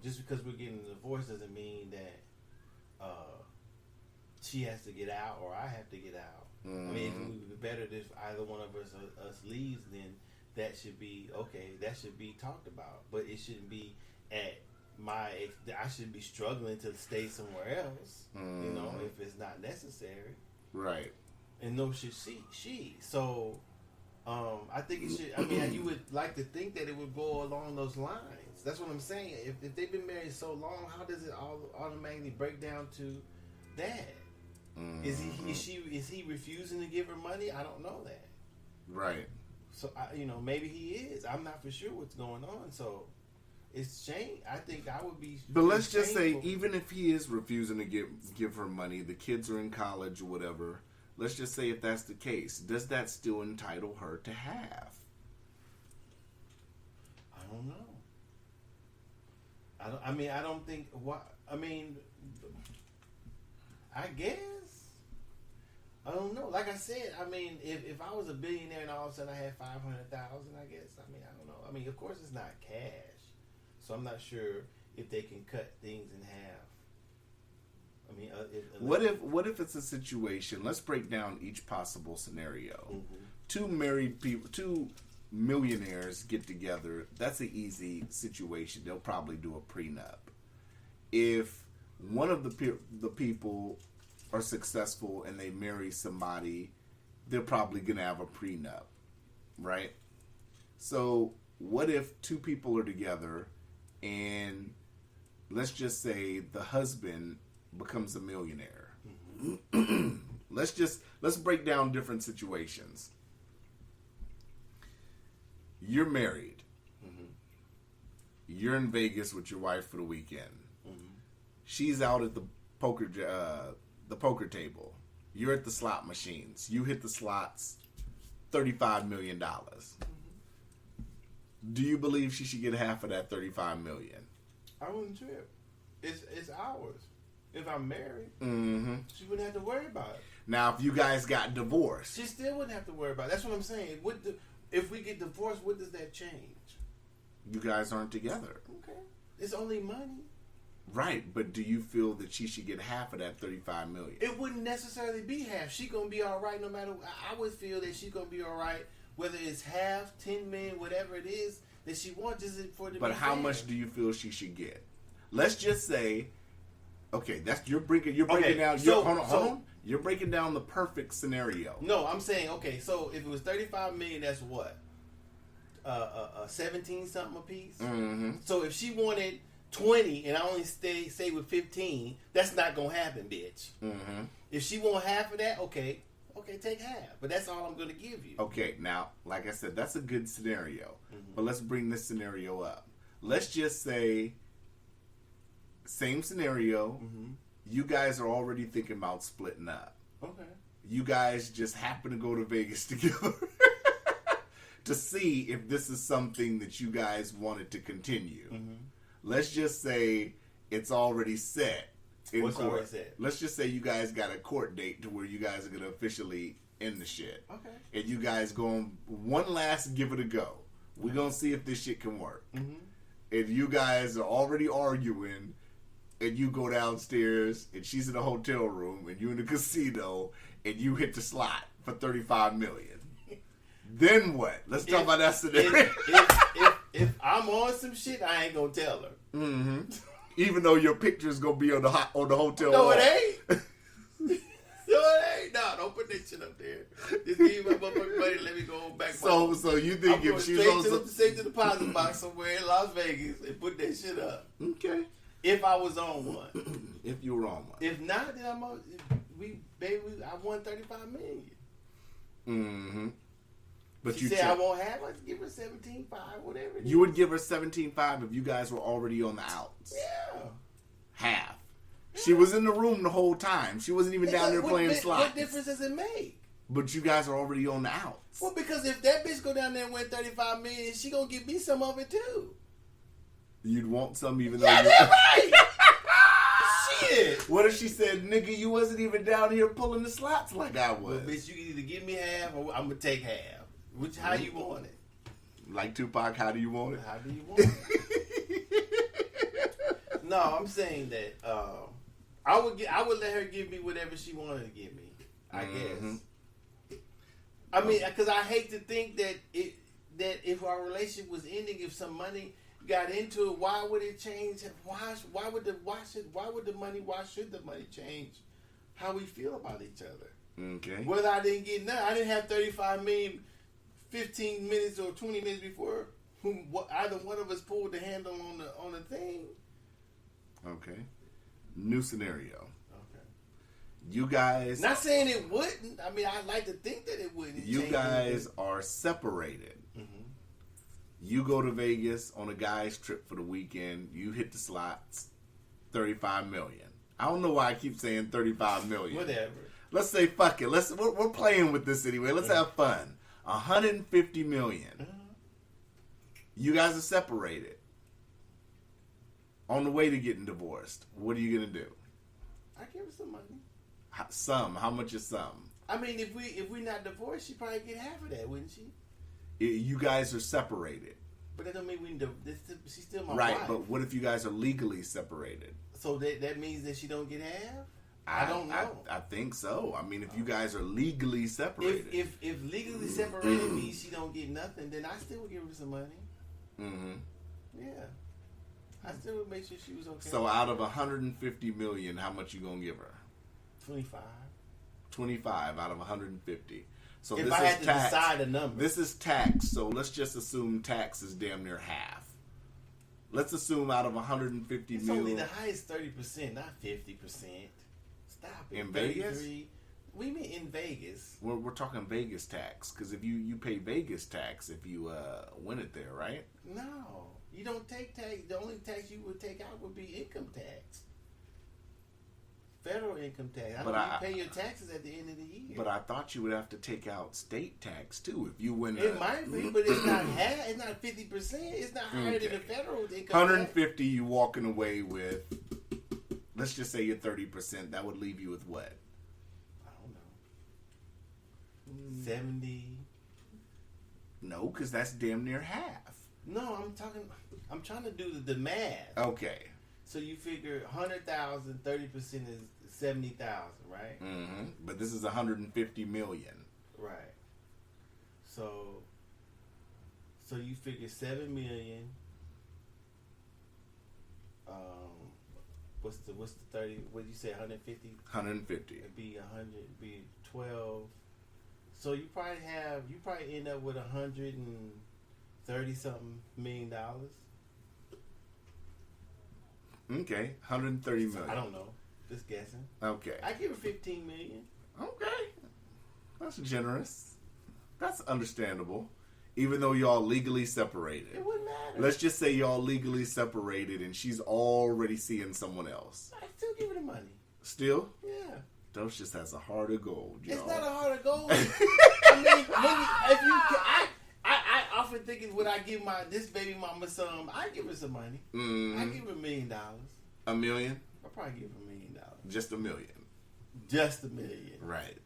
Speaker 2: Just because we're getting a divorce doesn't mean that she has to get out or I have to get out.
Speaker 3: Mm-hmm.
Speaker 2: I mean, it would be better if either one of us leaves, then that should be okay. That should be talked about, but it shouldn't be at I should be struggling to stay somewhere else.
Speaker 3: Mm-hmm.
Speaker 2: If it's not necessary.
Speaker 3: Right.
Speaker 2: And no should she. So I think it should. I mean, you would like to think that it would go along those lines. That's what I'm saying. If they've been married so long, how does it all automatically break down to that?
Speaker 3: Mm-hmm.
Speaker 2: Is he refusing to give her money? I don't know that.
Speaker 3: Right.
Speaker 2: So maybe he is. I'm not for sure what's going on. So it's shame. I think I would be.
Speaker 3: But let's just
Speaker 2: shameful.
Speaker 3: say, even if he is refusing to give her money, the kids are in college or whatever. Let's just say if that's the case, does that still entitle her to have?
Speaker 2: I don't know. I don't think. What? I mean, I guess. I don't know. Like I said, I mean, if I was a billionaire and all of a sudden I had $500,000, I guess. I mean, I don't know. I mean, of course it's not cash, so I'm not sure if they can cut things in half. I mean,
Speaker 3: what if it's a situation? Let's break down each possible scenario.
Speaker 2: Mm-hmm.
Speaker 3: Two married people, two millionaires get together. That's an easy situation. They'll probably do a prenup. If one of the people are successful and they marry somebody, they're probably gonna have a prenup, right? So what if two people are together and let's just say the husband becomes a millionaire? Mm-hmm. let's break down different situations. You're married.
Speaker 2: Mm-hmm.
Speaker 3: You're in Vegas with your wife for the weekend.
Speaker 2: Mm-hmm.
Speaker 3: She's out at the poker table. You're at the slot machines. You hit the slots, $35 million. Mm-hmm. Do you believe she should get half of that $35 million?
Speaker 2: I wouldn't trip. It's ours. If I'm married,
Speaker 3: mm-hmm.
Speaker 2: she wouldn't have to worry about it.
Speaker 3: Now, if you guys got divorced,
Speaker 2: she still wouldn't have to worry about it. That's what I'm saying. If we get divorced, what does that change?
Speaker 3: You guys aren't together.
Speaker 2: Okay. It's only money.
Speaker 3: Right, but do you feel that she should get half of that $35 million?
Speaker 2: It wouldn't necessarily be half. She's gonna be all right no matter. I would feel that she's gonna be all right whether it's half, 10 million, whatever it is that she wants. Just for it to
Speaker 3: but
Speaker 2: be
Speaker 3: how
Speaker 2: fair.
Speaker 3: much do you feel she should get? Let's just say, okay, you're breaking down. Hold on. You're breaking down the perfect scenario.
Speaker 2: No, I'm saying okay. So if it was 35 million, that's what 17 something a piece.
Speaker 3: Mm-hmm.
Speaker 2: So if she wanted 20 and I only stay with 15, that's not gonna happen, bitch.
Speaker 3: Mm-hmm.
Speaker 2: If she want half of that, okay, take half. But that's all I'm gonna give you.
Speaker 3: Okay, now, like I said, that's a good scenario.
Speaker 2: Mm-hmm.
Speaker 3: But let's bring this scenario up. Let's just say, same scenario.
Speaker 2: Mm-hmm.
Speaker 3: You guys are already thinking about splitting up.
Speaker 2: Okay.
Speaker 3: You guys just happen to go to Vegas together to see if this is something that you guys wanted to continue.
Speaker 2: Mm-hmm.
Speaker 3: Let's just say it's already set in
Speaker 2: What's
Speaker 3: court.
Speaker 2: already set?
Speaker 3: Let's just say you guys got a court date to where you guys are going to officially end the shit.
Speaker 2: Okay.
Speaker 3: And you guys go on one last give it a go. We're gonna see if this shit can work.
Speaker 2: Mm-hmm.
Speaker 3: And you guys are already arguing, and you go downstairs, and she's in a hotel room, and you in the casino, and you hit the slot for $35 million. Then what? Let's talk about that scenario.
Speaker 2: If I'm on some shit, I ain't gonna tell her.
Speaker 3: Mm-hmm. Even though your picture's gonna be on the hotel
Speaker 2: no,
Speaker 3: wall.
Speaker 2: it ain't. No, it ain't. No, don't put that shit up there. Just give me my motherfucking money and let me go back.
Speaker 3: So you think
Speaker 2: I'm
Speaker 3: if she's
Speaker 2: straight
Speaker 3: on
Speaker 2: to the safe deposit box somewhere in Las Vegas and put that shit up.
Speaker 3: Okay.
Speaker 2: If I was on one.
Speaker 3: If you were on one.
Speaker 2: If not, then I'm on. I won $35 million.
Speaker 3: Mm-hmm. But
Speaker 2: she said I won't have. I'd give her 17.5, whatever. It is.
Speaker 3: You would give her 17.5 if you guys were already on the outs.
Speaker 2: Yeah.
Speaker 3: Half. Yeah. She was in the room the whole time. She wasn't even down there playing slots.
Speaker 2: What difference does it make?
Speaker 3: But you guys are already on the outs.
Speaker 2: Well, because if that bitch go down there and win $35 million, she gonna give me some of it too.
Speaker 3: You'd want some even though.
Speaker 2: Yeah, that's right. Shit.
Speaker 3: What if she said, "Nigga, you wasn't even down here pulling the slots like I was"?
Speaker 2: Well, bitch, you can either give me half or I'm gonna take half. How you want it?
Speaker 3: Like Tupac, how do you want it?
Speaker 2: How do you want it? No, I'm saying that I would let her give me whatever she wanted to give me. I guess. I mean, because I hate to think that if our relationship was ending, if some money got into it, why would it change? Why should the money change how we feel about each other? Okay. Whether I didn't get nothing, I didn't have 35 million 15 minutes or 20 minutes before either one of us pulled the handle on the thing.
Speaker 3: Okay. New scenario.
Speaker 2: Okay.
Speaker 3: You guys.
Speaker 2: Not saying it wouldn't. I mean, I'd like to think that it wouldn't.
Speaker 3: You guys are separated. Mm-hmm. You go to Vegas on a guy's trip for the weekend. You hit the slots. 35 million. I don't know why I keep saying 35 million.
Speaker 2: Whatever.
Speaker 3: Let's say fuck it. We're playing with this anyway. Let's have fun. 150 million. Uh-huh. You guys are separated. On the way to getting divorced. What are you gonna do?
Speaker 2: I give her some money.
Speaker 3: Some. How much is some?
Speaker 2: I mean, if we not divorced, she probably get half of that, wouldn't she?
Speaker 3: You guys are separated.
Speaker 2: But that don't mean she's still my wife.
Speaker 3: Right, but what if you guys are legally separated?
Speaker 2: So that means that she don't get half? I don't know.
Speaker 3: I think so. I mean, if you guys are legally separated.
Speaker 2: If legally separated means she don't get nothing, then I still would give her some money. Mm-hmm. Yeah. I still would make sure she was okay.
Speaker 3: So out of 150 million, how much you gonna give her?
Speaker 2: 25.
Speaker 3: 25 out of 150. So
Speaker 2: if
Speaker 3: this
Speaker 2: I
Speaker 3: is
Speaker 2: had to
Speaker 3: tax.
Speaker 2: decide a number.
Speaker 3: This is tax, so let's just assume tax is damn near half. Let's assume out of 150
Speaker 2: it's
Speaker 3: million.
Speaker 2: It's only the highest 30%, not 50%. Stop it.
Speaker 3: In Vegas?
Speaker 2: What do you mean in Vegas?
Speaker 3: We're talking Vegas tax, because if you pay Vegas tax if you win it there, right?
Speaker 2: No, you don't take tax. The only tax you would take out would be income tax. Federal income tax. You pay your taxes at the end of the year.
Speaker 3: But I thought you would have to take out state tax too if you win.
Speaker 2: It might be, but it's not half. It's not 50%. It's not higher than the federal income
Speaker 3: 150.
Speaker 2: tax.
Speaker 3: You walking away with. Let's just say you're 30%. That would leave you with what?
Speaker 2: I don't know. 70.
Speaker 3: No, because that's damn near half.
Speaker 2: No, I'm trying to do the math.
Speaker 3: Okay.
Speaker 2: So you figure 100,000, 30% is 70,000, right?
Speaker 3: Mm-hmm. But this is 150 million.
Speaker 2: Right. So you figure 7 million. What's the 30? What did you say? 150.
Speaker 3: 150.
Speaker 2: It'd be 100. It'd be 12. So you probably end up with 130 something $million.
Speaker 3: Okay, 130 million.
Speaker 2: I don't know. Just guessing.
Speaker 3: Okay.
Speaker 2: I give her 15 million.
Speaker 3: Okay. That's generous. That's understandable. Even though y'all legally separated.
Speaker 2: It wouldn't matter.
Speaker 3: Let's just say y'all legally separated and she's already seeing someone else.
Speaker 2: I still give her the money.
Speaker 3: Still?
Speaker 2: Yeah.
Speaker 3: Docious has a heart of gold, y'all.
Speaker 2: It's not a heart of gold. I mean, if you I often thinking, would I give this baby mama some? I give her some money. I give her $1 million.
Speaker 3: $1 million?
Speaker 2: I'll probably give her $1 million.
Speaker 3: Just $1 million.
Speaker 2: Just $1 million.
Speaker 3: Right.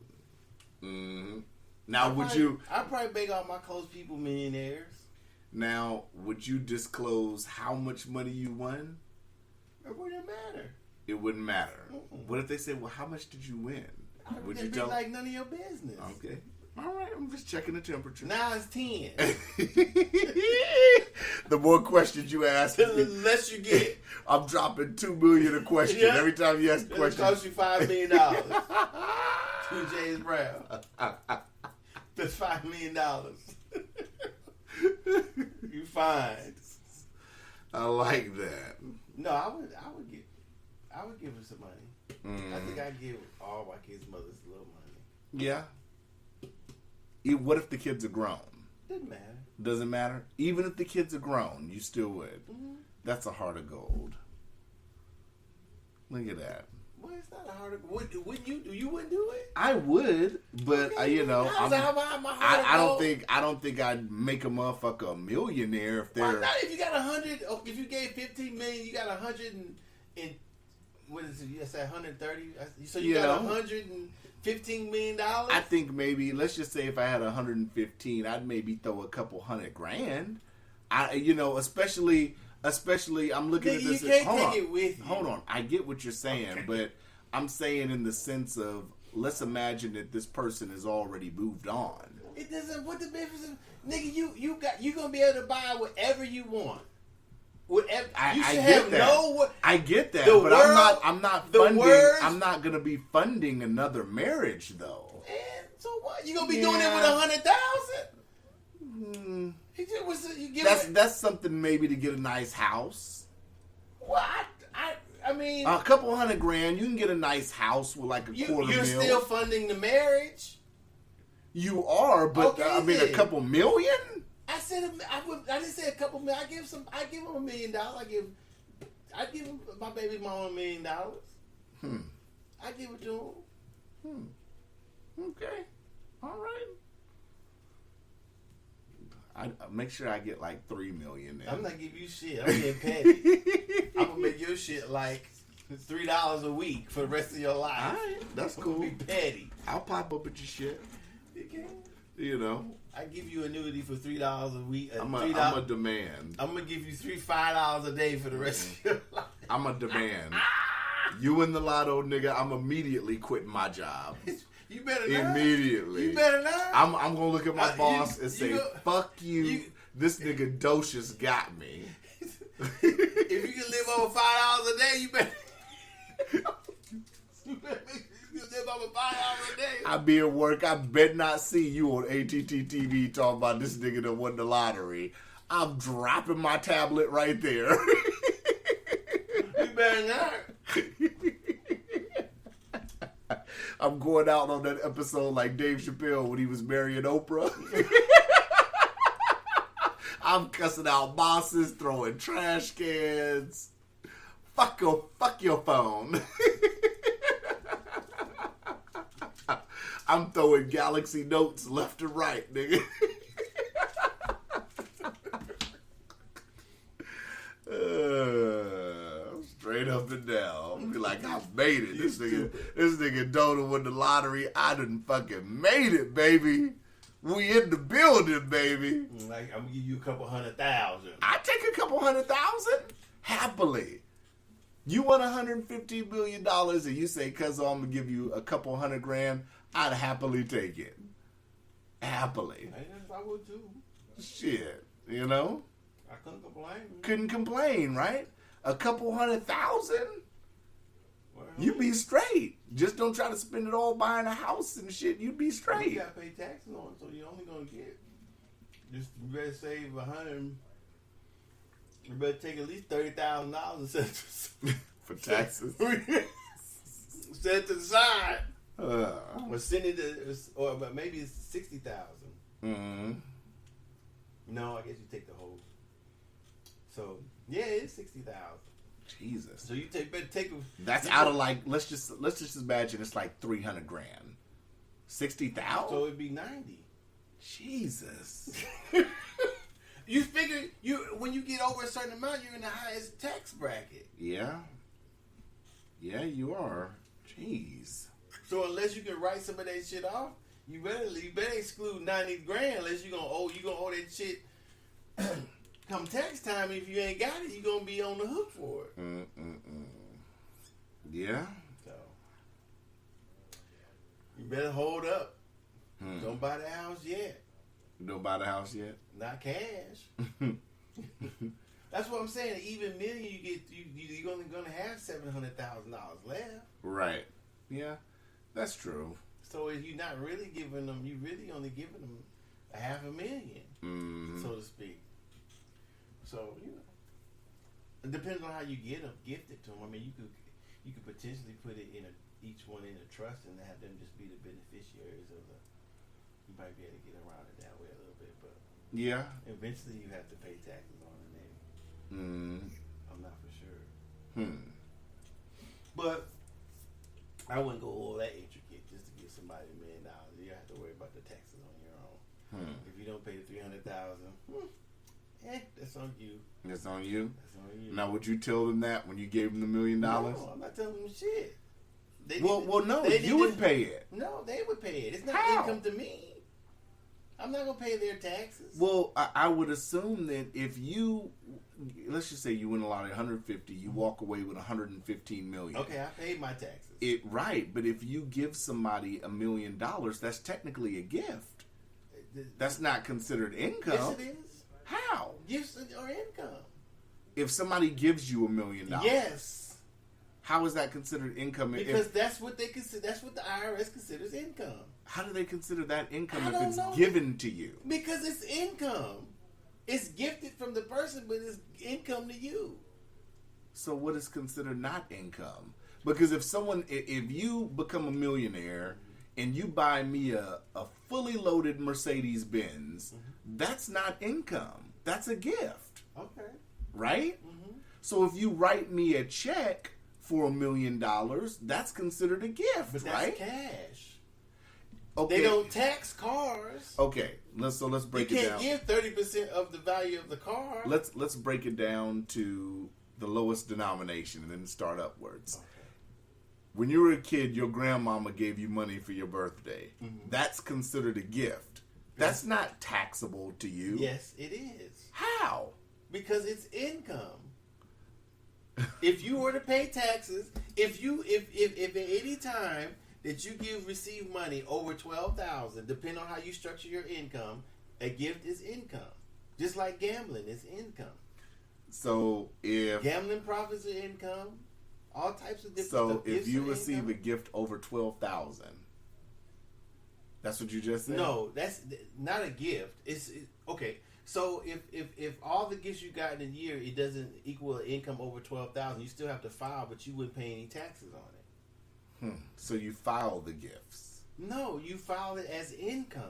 Speaker 3: Mm-hmm. Now, I'd probably
Speaker 2: make all my close people millionaires.
Speaker 3: Now, would you disclose how much money you won?
Speaker 2: It wouldn't matter.
Speaker 3: It wouldn't matter.
Speaker 2: Mm-mm.
Speaker 3: What if they say, well, how much did you win? Would you
Speaker 2: It'd be
Speaker 3: tell?
Speaker 2: like none of your business.
Speaker 3: Okay. All right, I'm just checking the temperature.
Speaker 2: Now it's 10.
Speaker 3: The more questions you ask,
Speaker 2: The less you get.
Speaker 3: I'm dropping $2 million a question
Speaker 2: Yeah.
Speaker 3: every time you ask a
Speaker 2: It'll
Speaker 3: question.
Speaker 2: cost you $5 million. 2 James Brown. That's $5 million. You fine.
Speaker 3: I like that.
Speaker 2: No, I would give her some money. I think I'd give all my kids' mothers a little money.
Speaker 3: Yeah. What if the kids are grown?
Speaker 2: Doesn't matter.
Speaker 3: Doesn't matter. Even if the kids are grown, you still would.
Speaker 2: Mm-hmm.
Speaker 3: That's a heart of gold. Look at that.
Speaker 2: Well, it's not a hard. Wouldn't you? You wouldn't do it.
Speaker 3: I would, but
Speaker 2: Okay,
Speaker 3: you know,
Speaker 2: how's that about my heart of
Speaker 3: I don't
Speaker 2: gold?
Speaker 3: think I'd make a motherfucker a millionaire if
Speaker 2: Why
Speaker 3: they're.
Speaker 2: not? If you got 100, if you gave 15 million, you got 100 and what is it? You said 130. So you got 115 $1,000,000.
Speaker 3: I think maybe let's just say if I had 115, I'd maybe throw a couple $100,000. Especially I'm looking
Speaker 2: Nigga,
Speaker 3: at this.
Speaker 2: you can't
Speaker 3: hold
Speaker 2: take
Speaker 3: on,
Speaker 2: it with you.
Speaker 3: Hold on, I get what you're saying, but I'm saying in the sense of let's imagine that this person has already moved on.
Speaker 2: It doesn't. What the difference? Nigga, you gonna be able to buy whatever you want. Whatever you should have
Speaker 3: that.
Speaker 2: no.
Speaker 3: I get that,
Speaker 2: the
Speaker 3: but
Speaker 2: world-
Speaker 3: I'm not
Speaker 2: the
Speaker 3: funding.
Speaker 2: words-
Speaker 3: I'm not gonna be funding another marriage though.
Speaker 2: And so what? You gonna be doing it with 100,000? You give
Speaker 3: That's something maybe to get a nice house.
Speaker 2: What? I mean,
Speaker 3: A couple $100,000, you can get a nice house with like a quarter
Speaker 2: you're
Speaker 3: mil.
Speaker 2: still funding the marriage.
Speaker 3: You are, but
Speaker 2: Okay,
Speaker 3: I mean,
Speaker 2: then.
Speaker 3: a couple million.
Speaker 2: I said I didn't say a couple million. I give them $1 million. I give my baby mama $1 million. I give it to him.
Speaker 3: Okay, all right. I make sure I get like $3 million. Then.
Speaker 2: I'm not giving you shit. I'm getting petty. I'm gonna make your shit like $3 a week for the rest of your life.
Speaker 3: All right, that's
Speaker 2: I'm
Speaker 3: cool.
Speaker 2: gonna be petty.
Speaker 3: I'll pop up at your shit.
Speaker 2: You can.
Speaker 3: You know,
Speaker 2: I give you annuity for $3 a week.
Speaker 3: I'm
Speaker 2: $3.
Speaker 3: a demand.
Speaker 2: I'm gonna give you $5 a day for the rest of your life.
Speaker 3: I'm a demand. You win the lotto, nigga. I'm immediately quitting my job.
Speaker 2: You better not.
Speaker 3: Immediately.
Speaker 2: You better not.
Speaker 3: I'm gonna look at my boss and
Speaker 2: you
Speaker 3: say,
Speaker 2: go-
Speaker 3: "Fuck you." This nigga Docious got me.
Speaker 2: If you can live over $5 a day, you better. You can live over $5 a day.
Speaker 3: I be at work. I bet not see you on ATT TV talking about this nigga that won the lottery. I'm dropping my tablet right there.
Speaker 2: You better not.
Speaker 3: I'm going out on that episode like Dave Chappelle when he was marrying Oprah. I'm cussing out bosses, throwing trash cans. Fuck your phone. I'm throwing Galaxy Notes left and right, nigga. Straight up and down. Be like, I made it. This nigga Dota won the lottery. I done fucking made it, baby. We in the building, baby.
Speaker 2: Like, I'm gonna give you a couple $100,000.
Speaker 3: I take a couple $100,000 happily. You won $115 million and you say, Cuzzo, I'm gonna give you a couple $100,000. I'd happily take it. Happily.
Speaker 2: I would too.
Speaker 3: Shit, you know?
Speaker 2: I couldn't complain.
Speaker 3: Couldn't complain, right? A couple $100,000,
Speaker 2: Well,
Speaker 3: you be straight. Just don't try to spend it all buying a house and shit. You'd be
Speaker 2: you
Speaker 3: straight.
Speaker 2: gotta pay taxes on it, so you're only gonna get. Just you better save 100. You better take at least $30,000 and set
Speaker 3: For taxes.
Speaker 2: set it to the side.
Speaker 3: Uh,
Speaker 2: Or send it to, or but maybe it's 60,000.
Speaker 3: mm-hmm.
Speaker 2: No, I guess you take the whole. So yeah, it's 60,000.
Speaker 3: Jesus.
Speaker 2: So you better take.
Speaker 3: That's out of like let's just imagine it's like $300,000. 60,000?
Speaker 2: So it'd be 90.
Speaker 3: Jesus.
Speaker 2: You figure when you get over a certain amount, you're in the highest tax bracket.
Speaker 3: Yeah. Yeah, you are. Jeez.
Speaker 2: So unless you can write some of that shit off, you better exclude $90,000 unless you gonna owe that shit come tax time, if you ain't got it, you're going to be on the hook for it.
Speaker 3: Yeah.
Speaker 2: So, you better hold up. Don't buy the house yet.
Speaker 3: Don't buy the house yet?
Speaker 2: Not cash. That's what I'm saying. Even million, you're only going to have $700,000 left.
Speaker 3: Right. Yeah, that's true.
Speaker 2: So if you're not really giving them, you really only giving them $500,000, so to speak. So it depends on how you get them, gift it to them. I mean, you could potentially put it in each one in a trust and have them just be the beneficiaries of the. You might be able to get around it that way a little bit, but
Speaker 3: yeah,
Speaker 2: eventually you have to pay taxes on it. Maybe. I'm not for sure. But I wouldn't go all that intricate just to give somebody $1 million. You have to worry about the taxes on your own. If you don't pay the $300,000, that's on you.
Speaker 3: That's on you.
Speaker 2: That's on you.
Speaker 3: Now, would you tell them that when you gave them $1 million?
Speaker 2: No, I'm not telling them shit.
Speaker 3: No, you would pay it.
Speaker 2: No, they would pay it. It's not
Speaker 3: How?
Speaker 2: income to me. I'm not gonna pay their taxes.
Speaker 3: Well, I would assume that if you, let's just say you win a lot of 150, you walk away with 115 million.
Speaker 2: Okay, I paid my taxes.
Speaker 3: Right, but if you give somebody $1 million, that's technically a gift. That's not considered income.
Speaker 2: Yes, it is.
Speaker 3: How?
Speaker 2: Gifts are income.
Speaker 3: If somebody gives you $1 million,
Speaker 2: yes.
Speaker 3: How is that considered income?
Speaker 2: Because that's what they consider. That's what the IRS considers income.
Speaker 3: How do they consider that income
Speaker 2: I
Speaker 3: if
Speaker 2: don't
Speaker 3: it's
Speaker 2: know.
Speaker 3: given to you?
Speaker 2: Because it's income. It's gifted from the person, but it's income to you.
Speaker 3: So what is considered not income? Because if you become a millionaire and you buy me a fully loaded Mercedes Benz, that's not income. That's a gift.
Speaker 2: Okay.
Speaker 3: Right? So if you write me a check for $1 million, that's considered a gift,
Speaker 2: But that's
Speaker 3: right?
Speaker 2: cash.
Speaker 3: Okay.
Speaker 2: They don't tax cars.
Speaker 3: Okay, let's break it down.
Speaker 2: You can't give 30% of the value of the car.
Speaker 3: Let's break it down to the lowest denomination and then start upwards.
Speaker 2: Okay.
Speaker 3: When you were a kid, your grandmama gave you money for your birthday. That's considered a gift. That's not taxable to you.
Speaker 2: Yes, it is.
Speaker 3: How?
Speaker 2: Because it's income. If you were to pay taxes, if at any time that you receive money over $12,000, depending on how you structure your income, a gift is income. Just like gambling is income.
Speaker 3: So if
Speaker 2: Gambling profits are income. All types of different
Speaker 3: so,
Speaker 2: stuff.
Speaker 3: if
Speaker 2: Gifts
Speaker 3: you
Speaker 2: are
Speaker 3: receive
Speaker 2: income.
Speaker 3: a gift over 12,000, that's what you just said.
Speaker 2: No, that's not a gift. Okay. So if all the gifts you got in a year, it doesn't equal an income over 12,000, you still have to file, but you wouldn't pay any taxes on it.
Speaker 3: So you file the gifts.
Speaker 2: No, you file it as income.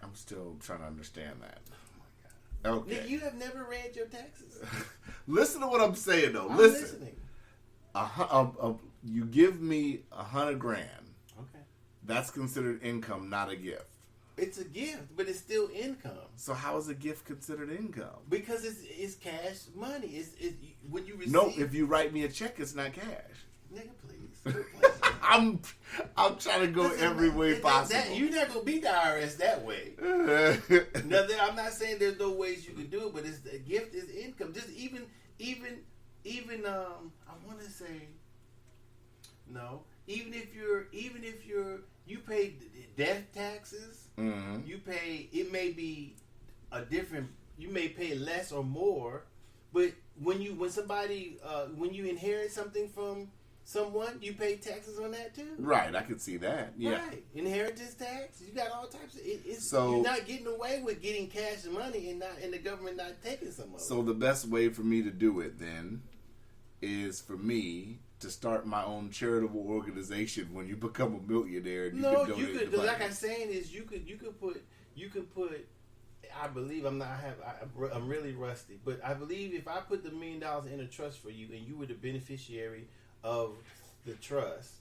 Speaker 3: I'm still trying to understand that.
Speaker 2: Oh my God.
Speaker 3: Okay.
Speaker 2: Nick, you have never read your taxes.
Speaker 3: Listen to what I'm saying, though.
Speaker 2: I'm
Speaker 3: Listen.
Speaker 2: listening.
Speaker 3: You give me $100,000.
Speaker 2: Okay.
Speaker 3: That's considered income, not a gift.
Speaker 2: It's a gift, but it's still income.
Speaker 3: So how is a gift considered income?
Speaker 2: Because it's cash money. It's when you receive.
Speaker 3: No, if you write me a check, it's not cash.
Speaker 2: Nigga, please. Quit playing.
Speaker 3: I'm trying to go
Speaker 2: Listen,
Speaker 3: every way possible.
Speaker 2: You're not gonna beat the IRS that way. I'm not saying there's no ways you can do it, but it's a gift is income. Just even I want to say no. Even if you pay death taxes, you pay. It may be a different. You may pay less or more, but when you inherit something from someone, you pay taxes on that too.
Speaker 3: Right, I could see that. Yeah.
Speaker 2: Right. Inheritance tax. You got all types of
Speaker 3: So
Speaker 2: you're not getting away with getting cash and money and the government not taking some of it.
Speaker 3: So the best way for me to do it then is for me to start my own charitable organization when you become a millionaire and you can donate the money.
Speaker 2: Like I'm saying is you could put I believe I'm really rusty, but I believe if I put the $1 million in a trust for you and you were the beneficiary of the trust,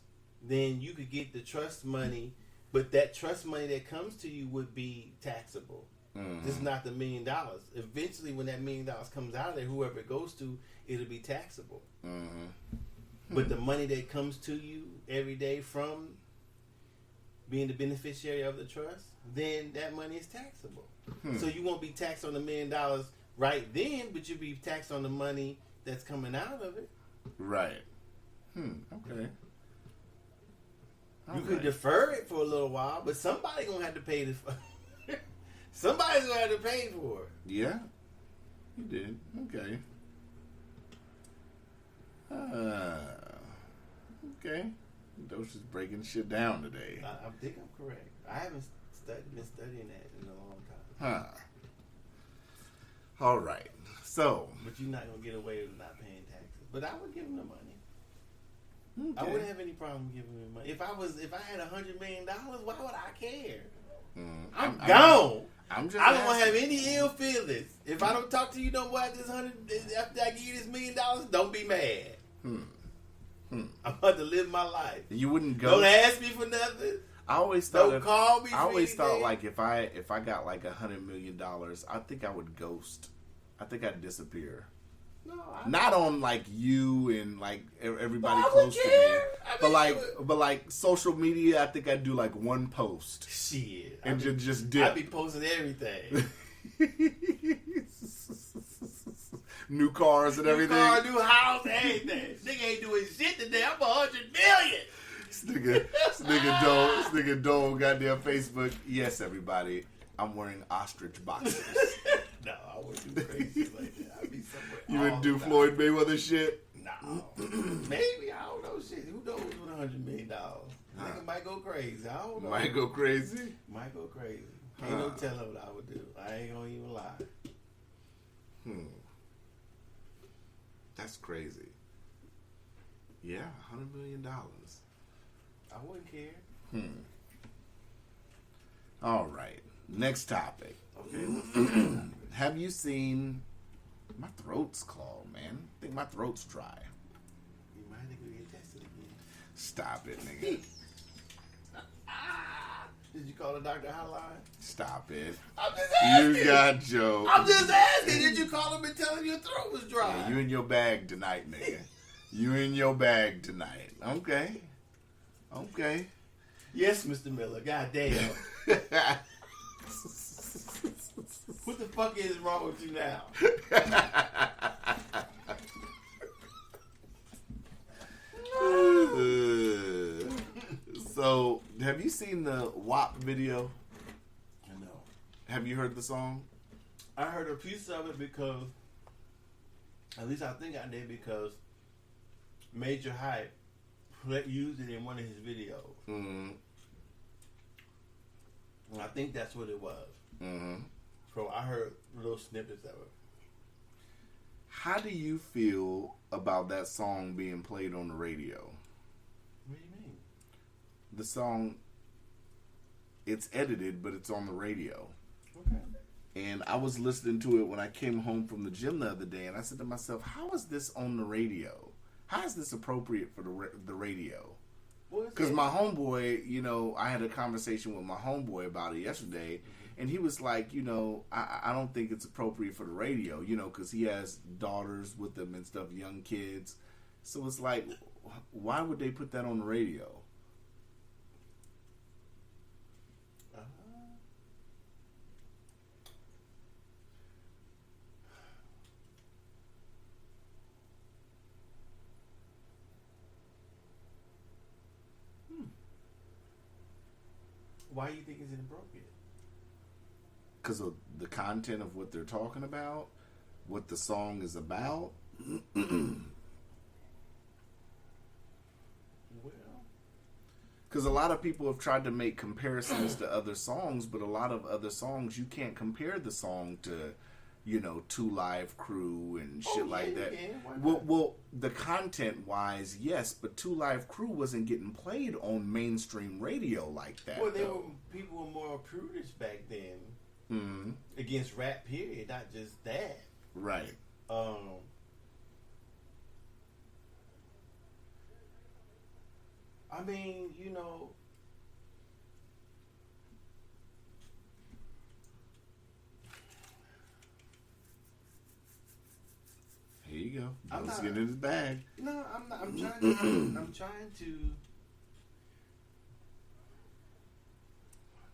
Speaker 2: then you could get the trust money, but that trust money that comes to you would be taxable. Just not the $1 million. Eventually, when that $1 million comes out of there, whoever it goes to, it'll be taxable. But the money that comes to you every day from being the beneficiary of the trust, then that money is taxable. So you won't be taxed on $1 million right then, but you'll be taxed on the money that's coming out of it.
Speaker 3: Right. Okay.
Speaker 2: You could defer it for a little while, but somebody's gonna have to pay this. Somebody's gonna have to pay for it.
Speaker 3: Yeah, you did. Okay. Okay. Docious breaking shit down today.
Speaker 2: I think I'm correct. I haven't been studying that in a long time.
Speaker 3: All right. So.
Speaker 2: But you're not gonna get away with not paying taxes. But I would give him the money.
Speaker 3: Okay.
Speaker 2: I wouldn't have any problem giving him money. If I had $100 million, why would I care? I'm gone. I don't have any ill feelings. If I don't talk to you no more after I give you this $1 million, don't be mad. I'm about to live my life.
Speaker 3: You wouldn't go.
Speaker 2: Don't ask me for nothing.
Speaker 3: I always thought.
Speaker 2: Don't call me.
Speaker 3: I always thought like if I got like $100 million, I think I would ghost. I think I'd disappear.
Speaker 2: No,
Speaker 3: not on like you and like everybody close to me, but like social media. I think I'd do like one post.
Speaker 2: Shit,
Speaker 3: and just dip.
Speaker 2: I'd be posting everything.
Speaker 3: New cars and everything.
Speaker 2: New car, new house, everything. Nigga ain't doing shit today. I'm $100 million.
Speaker 3: This nigga Dole, goddamn Facebook. Yes, everybody. I'm wearing ostrich boxers.
Speaker 2: No, I wouldn't do crazy like that. I'd be somewhere.
Speaker 3: You wouldn't do Floyd Mayweather shit?
Speaker 2: No. Maybe. I don't know shit. Who knows with $100 million? Nigga might go crazy. I don't know.
Speaker 3: Might go crazy?
Speaker 2: Might go crazy. Ain't no telling what I would do. I ain't gonna even lie.
Speaker 3: That's crazy. Yeah, $100 million.
Speaker 2: I wouldn't care.
Speaker 3: All right. Next topic.
Speaker 2: Okay.
Speaker 3: Have you seen... My throat's clogged, man. I think my throat's dry.
Speaker 2: You might have to get tested again.
Speaker 3: Stop it, nigga.
Speaker 2: Did you call the doctor hotline?
Speaker 3: Stop it.
Speaker 2: I'm just asking.
Speaker 3: You got Joe.
Speaker 2: I'm just asking. Did you call him and tell him your throat was dry?
Speaker 3: Yeah, you in your bag tonight, nigga. You in your bag tonight. Okay.
Speaker 2: Yes, Mr. Miller. God damn. What the fuck is wrong with you now?
Speaker 3: So, have you seen the WAP video?
Speaker 2: No.
Speaker 3: Have you heard the song?
Speaker 2: I heard a piece of it because, at least I think I did, because Major Hype used it in one of his videos. And I think that's what it was. So I heard little snippets of it.
Speaker 3: How do you feel about that song being played on the radio?
Speaker 2: What do you mean?
Speaker 3: The song, it's edited, but it's on the radio.
Speaker 2: Okay.
Speaker 3: And I was listening to it when I came home from the gym the other day, and I said to myself, how is this on the radio? How is this appropriate for the radio? Because my homeboy, you know, I had a conversation with my homeboy about it yesterday, and he was like, you know, I don't think it's appropriate for the radio, you know, because he has daughters with him and stuff, young kids. So it's like, why would they put that on the radio?
Speaker 2: Why do you think it's inappropriate?
Speaker 3: Because of the content of what they're talking about, what the song is about. Because a lot of people have tried to make comparisons to other songs, but a lot of other songs, you can't compare the song to, you know, 2 Live Crew and shit like that. Well, the content-wise, yes, but 2 Live Crew wasn't getting played on mainstream radio like that.
Speaker 2: Well, people were more prudish back then against rap, period, not just that.
Speaker 3: Right.
Speaker 2: I mean, you know,
Speaker 3: here you go. Let's get in his bag.
Speaker 2: No, I'm not. I'm trying to.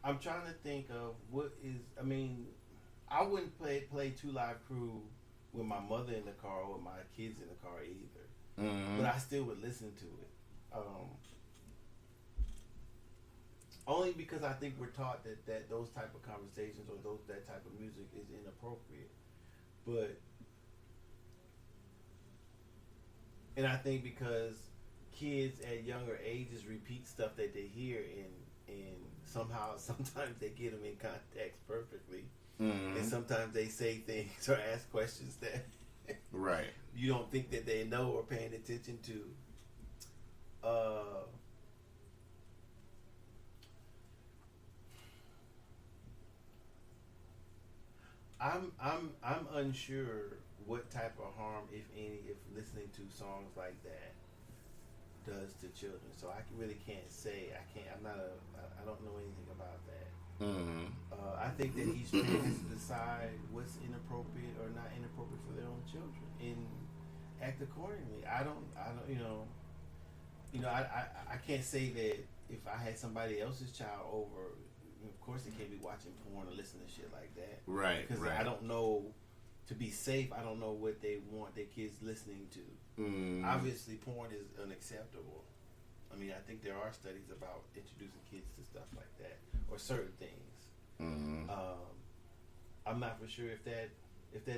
Speaker 2: I'm trying to think of what is. I mean, I wouldn't play Two Live Crew with my mother in the car or with my kids in the car either.
Speaker 3: Mm-hmm.
Speaker 2: But I still would listen to it. Only because I think we're taught that those type of conversations or that type of music is inappropriate. And I think because kids at younger ages repeat stuff that they hear and somehow sometimes they get them in context perfectly.
Speaker 3: Mm-hmm. And
Speaker 2: sometimes they say things or ask questions that
Speaker 3: right.
Speaker 2: you don't think that they know or paying attention to. I'm unsure what type of harm, if any, if listening to songs like that does to children. So I really can't say. I don't know anything about that.
Speaker 3: Mm-hmm.
Speaker 2: I think that each parent has to decide what's inappropriate or not inappropriate for their own children and act accordingly. I can't say that if I had somebody else's child over, of course they can't be watching porn or listening to shit like that.
Speaker 3: Right.
Speaker 2: Because I don't know, to be safe, I don't know what they want their kids listening to.
Speaker 3: Mm-hmm.
Speaker 2: Obviously, porn is unacceptable. I mean, I think there are studies about introducing kids to stuff like that or certain things.
Speaker 3: Mm-hmm.
Speaker 2: I'm not for sure if that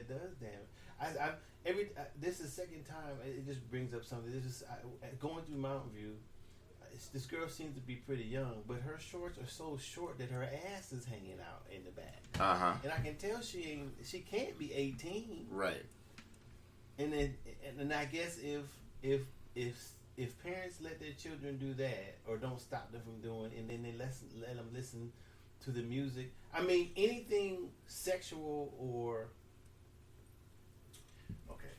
Speaker 2: does damage. This is the second time it just brings up something. Going through Mountain View. This girl seems to be pretty young, but her shorts are so short that her ass is hanging out in the back.
Speaker 3: Uh-huh.
Speaker 2: And I can tell she can't be 18.
Speaker 3: Right.
Speaker 2: And I guess if parents let their children do that or don't stop them from doing, and then they let them listen to the music. I mean, anything sexual or okay.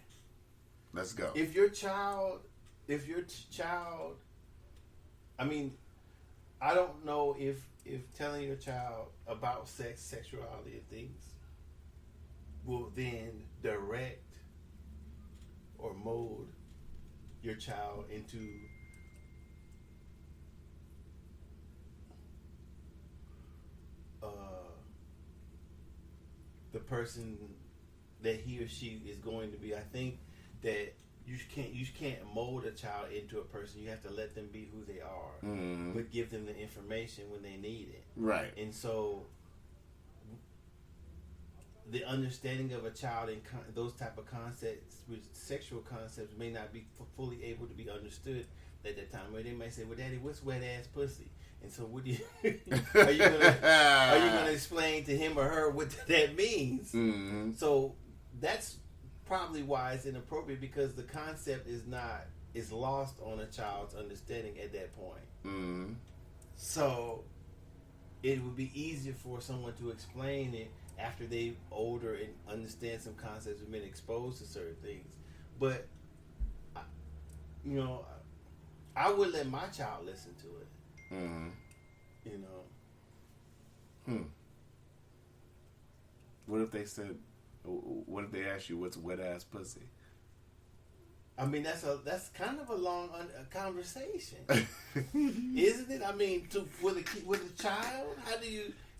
Speaker 3: Let's go.
Speaker 2: If your child, I mean, I don't know if telling your child about sex, sexuality, and things will then direct or mold your child into the person that he or she is going to be. I think that you can't mold a child into a person. You have to let them be who they are, but give them the information when they need it.
Speaker 3: Right.
Speaker 2: And so, the understanding of a child and those type of concepts, which sexual concepts, may not be fully able to be understood at that time. Where they might say, "Well, Daddy, what's wet ass pussy?" And so, what do you are you gonna explain to him or her what that means?
Speaker 3: Mm-hmm.
Speaker 2: So that's probably why it's inappropriate, because the concept is lost on a child's understanding at that point.
Speaker 3: Mm-hmm.
Speaker 2: So it would be easier for someone to explain it after they're older and understand some concepts and been exposed to certain things. But I would let my child listen to it.
Speaker 3: Mm-hmm. What if they said? What if they ask you what's wet ass pussy?
Speaker 2: I mean, that's kind of a long conversation, isn't it? I mean, with a child,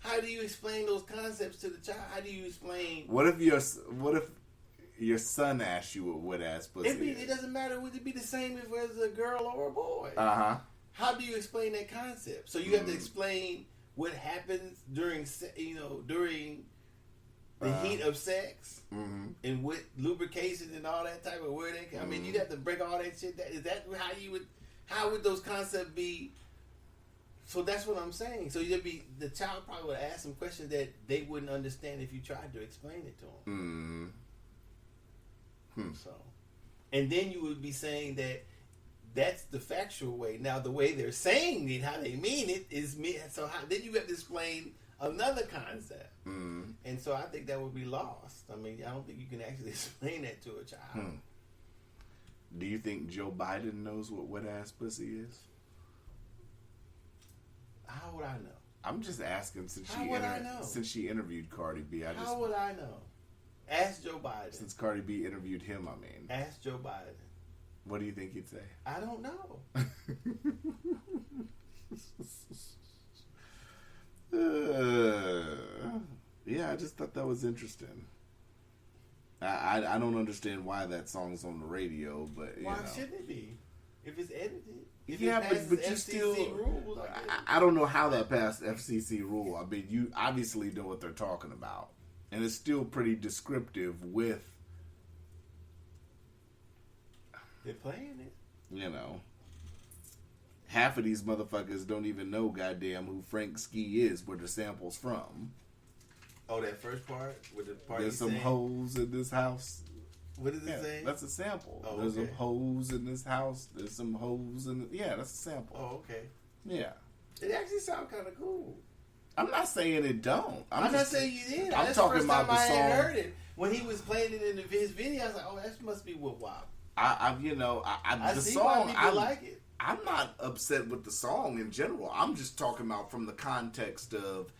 Speaker 2: how do you explain those concepts to the child? How do you explain?
Speaker 3: What if your son asks you what wet ass pussy is?
Speaker 2: It doesn't matter. Would it be the same if it was a girl or a boy?
Speaker 3: Uh-huh.
Speaker 2: How do you explain that concept? So you have to explain what happens during the heat of sex, and with lubrication and all that type of wording. I mean, you'd have to break all that shit. Is that how would those concepts be? So that's what I'm saying. So the child probably would ask some questions that they wouldn't understand if you tried to explain it to them. So, and then you would be saying that that's the factual way. Now, the way they're saying it, how they mean it, is me. So then you have to explain another concept. And so I think that would be lost. I mean, I don't think you can actually explain that to a child.
Speaker 3: Do you think Joe Biden knows what wet ass pussy is?
Speaker 2: How would I know?
Speaker 3: I'm just asking since she interviewed Cardi B.
Speaker 2: How would I know? Ask Joe Biden.
Speaker 3: Since Cardi B interviewed him, I mean.
Speaker 2: Ask Joe Biden.
Speaker 3: What do you think he'd say?
Speaker 2: I don't know.
Speaker 3: just thought that was interesting. I don't understand why that song's on the radio, but
Speaker 2: why shouldn't it be? If it's edited, if
Speaker 3: yeah,
Speaker 2: it passes
Speaker 3: but you
Speaker 2: FCC
Speaker 3: still.
Speaker 2: rules,
Speaker 3: I don't know how that passed FCC rule. I mean, you obviously know what they're talking about, and it's still pretty descriptive with.
Speaker 2: They're playing it.
Speaker 3: You know, half of these motherfuckers don't even know goddamn who Frank Ski is, where the sample's from.
Speaker 2: Oh, that first part with the part.
Speaker 3: There's some hoes in this house.
Speaker 2: What does it say?
Speaker 3: That's a sample.
Speaker 2: Oh,
Speaker 3: There's
Speaker 2: okay.
Speaker 3: some hoes in this house. There's some hoes in. Yeah, that's a sample.
Speaker 2: Oh, okay.
Speaker 3: Yeah.
Speaker 2: It actually sounds kind of cool.
Speaker 3: I'm not saying it don't.
Speaker 2: I'm not saying you did.
Speaker 3: I'm
Speaker 2: That's
Speaker 3: talking
Speaker 2: the first
Speaker 3: about
Speaker 2: time
Speaker 3: the
Speaker 2: I
Speaker 3: song.
Speaker 2: had heard it. When he was playing it in his video, I was like, oh, that must be Whoop Wop.
Speaker 3: I the
Speaker 2: see
Speaker 3: song.
Speaker 2: why people like it.
Speaker 3: I'm not upset with the song in general. I'm just talking about from the context of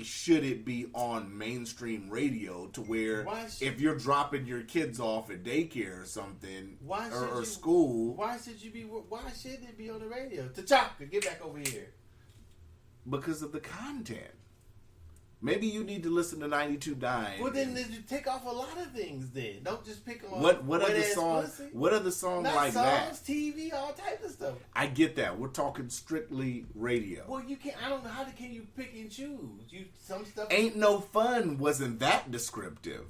Speaker 3: should it be on mainstream radio to where if you're dropping your kids off at daycare or something or school.
Speaker 2: Why shouldn't it be on the radio? T'Chaka, get back over here.
Speaker 3: Because of the content. Maybe you need to listen to 92 Dime.
Speaker 2: Well, then you take off a lot of things. Then don't just pick on
Speaker 3: what other
Speaker 2: wet-ass
Speaker 3: song?
Speaker 2: pussy.
Speaker 3: What other song
Speaker 2: Not
Speaker 3: like
Speaker 2: songs,
Speaker 3: that?
Speaker 2: TV, all types of stuff.
Speaker 3: I get that. We're talking strictly radio.
Speaker 2: Well, you can't. I don't know how can you pick and choose. Some stuff
Speaker 3: Ain't No Fun wasn't that descriptive.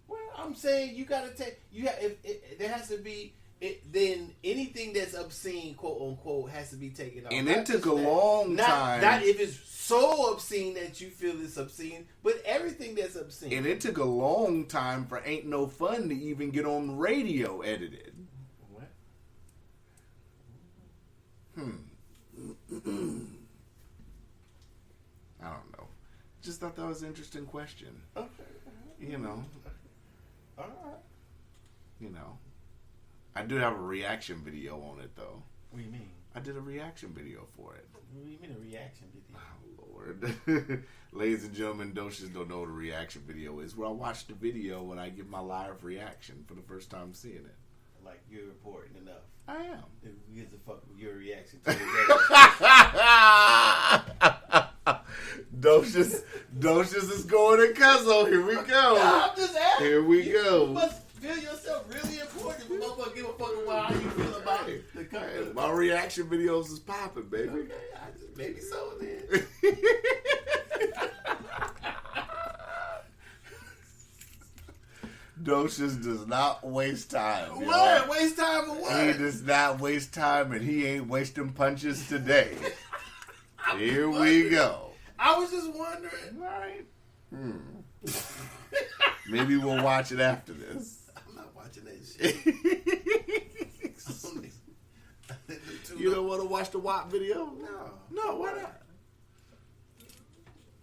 Speaker 2: Well, I'm saying you gotta take. There has to be. Then anything that's obscene, quote unquote, has to be taken off.
Speaker 3: And it took a long time.
Speaker 2: Not if it's so obscene that you feel it's obscene, but everything that's obscene.
Speaker 3: And it took a long time for Ain't No Fun to even get on the radio edited.
Speaker 2: What?
Speaker 3: I don't know. Just thought that was an interesting question.
Speaker 2: Okay.
Speaker 3: You know.
Speaker 2: All right.
Speaker 3: You know. I do have a reaction video on it, though.
Speaker 2: What do you mean?
Speaker 3: I did a reaction video for it.
Speaker 2: What do you mean a reaction video?
Speaker 3: Oh, Lord. Ladies and gentlemen, Docious don't know what a reaction video is. Where I watch the video when I give my live reaction for the first time seeing it.
Speaker 2: Like you're reporting enough.
Speaker 3: I am.
Speaker 2: Who gives a fuck with your reaction to it?
Speaker 3: Docious is going to Cuzzo. Here we go.
Speaker 2: No, I'm just asking.
Speaker 3: Here we go.
Speaker 2: You must feel yourself really important. But motherfucker give a fuck about how you feel about it.
Speaker 3: Hey, my reaction videos is popping, baby.
Speaker 2: Okay, maybe so then.
Speaker 3: Docious does not waste time.
Speaker 2: What? Waste time for what?
Speaker 3: He does not waste time, and he ain't wasting punches today. Here we go.
Speaker 2: I was just wondering.
Speaker 3: All right. Maybe we'll watch it after this.
Speaker 2: I'm not watching that shit.
Speaker 3: You don't want to watch the WAP video?
Speaker 2: No,
Speaker 3: why not?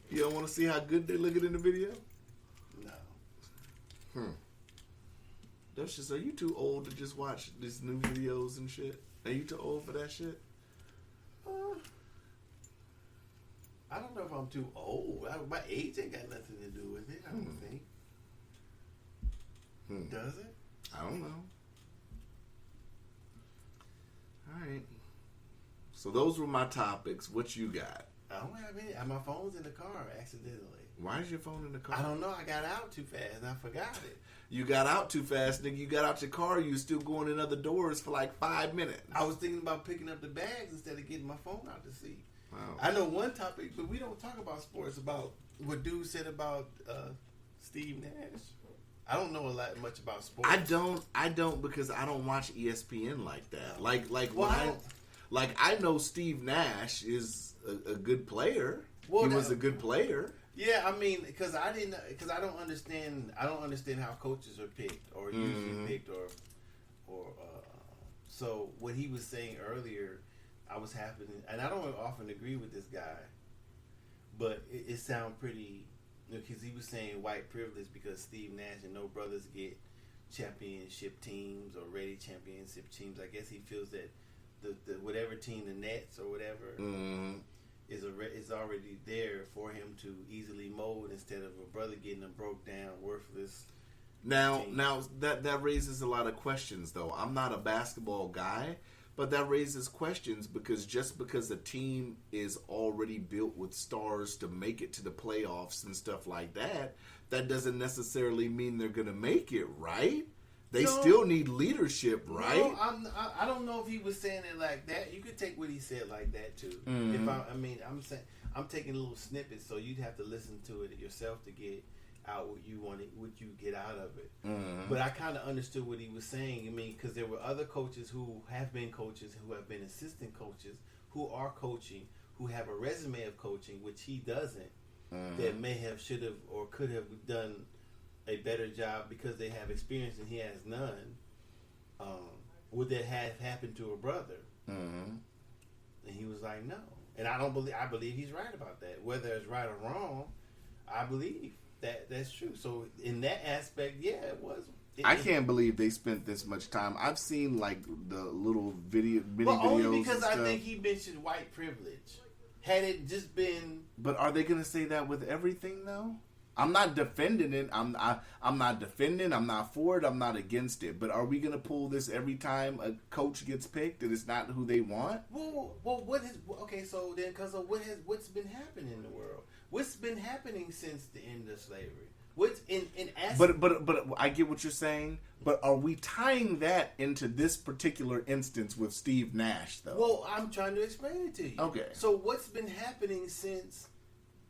Speaker 3: You don't want to see how good they looking in the video?
Speaker 2: No.
Speaker 3: Docious, are you too old to just watch these new videos and shit? Are you too old for that shit?
Speaker 2: I don't know if I'm too old. My age ain't got nothing to do with it, I don't think. Does it?
Speaker 3: I don't know. Alright. So those were my topics. What you got?
Speaker 2: I don't have any. My phone's in the car accidentally.
Speaker 3: Why is your phone in the car?
Speaker 2: I don't know. I got out too fast and I forgot it.
Speaker 3: You got out too fast, nigga. You got out your car. You still going in other doors for like 5 minutes.
Speaker 2: I was thinking about picking up the bags instead of getting my phone out to see.
Speaker 3: Wow.
Speaker 2: I know one topic, but we don't talk about sports. About what dude said about Steve Nash. I don't know much about sports.
Speaker 3: I don't because I don't watch ESPN like that. I know Steve Nash is a good player. Well, he was a good player.
Speaker 2: Yeah, I mean, because I don't understand how coaches are picked or usually picked or so what he was saying earlier, I was happening, and I don't often agree with this guy, but it sounded pretty, because he was saying white privilege because Steve Nash and no brothers get championship teams or ready championship teams. I guess he feels that the whatever team, the Nets or whatever. Is already there for him to easily mold instead of a brother getting a broke down, worthless.
Speaker 3: Now that raises a lot of questions though. I'm not a basketball guy, But that raises questions because just because a team is already built with stars to make it to the playoffs and stuff like that, that doesn't necessarily mean they're going to make it, right? They still need leadership, right?
Speaker 2: No, I don't know if he was saying it like that. You could take what he said like that too.
Speaker 3: Mm-hmm.
Speaker 2: I'm saying I'm taking little snippets, so you'd have to listen to it yourself to get out what you get out of it.
Speaker 3: Mm-hmm.
Speaker 2: But I kind of understood what he was saying. I mean, because there were other coaches who have been coaches, who have been assistant coaches, who are coaching, who have a resume of coaching, which he doesn't. That may have, should have, or could have done a better job because they have experience and he has none. Would that have happened to a brother?
Speaker 3: Mm-hmm.
Speaker 2: And he was like, no. And I believe he's right about that. Whether it's right or wrong, I believe that's true. So in that aspect, yeah, it was.
Speaker 3: I can't believe they spent this much time. I've seen like the little mini videos.
Speaker 2: Only because
Speaker 3: and
Speaker 2: I
Speaker 3: stuff.
Speaker 2: think he mentioned white privilege. Had it just been,
Speaker 3: But are they going to say that with everything though? I'm not defending it. I'm not defending. I'm not for it. I'm not against it. But are we going to pull this every time a coach gets picked and it's not who they want?
Speaker 2: well, okay, so then, because of what's been happening in the world? What's been happening since the end of slavery? What's in
Speaker 3: But I get what you're saying. But are we tying that into this particular instance with Steve Nash though?
Speaker 2: Well, I'm trying to explain it to you.
Speaker 3: Okay.
Speaker 2: So what's been happening since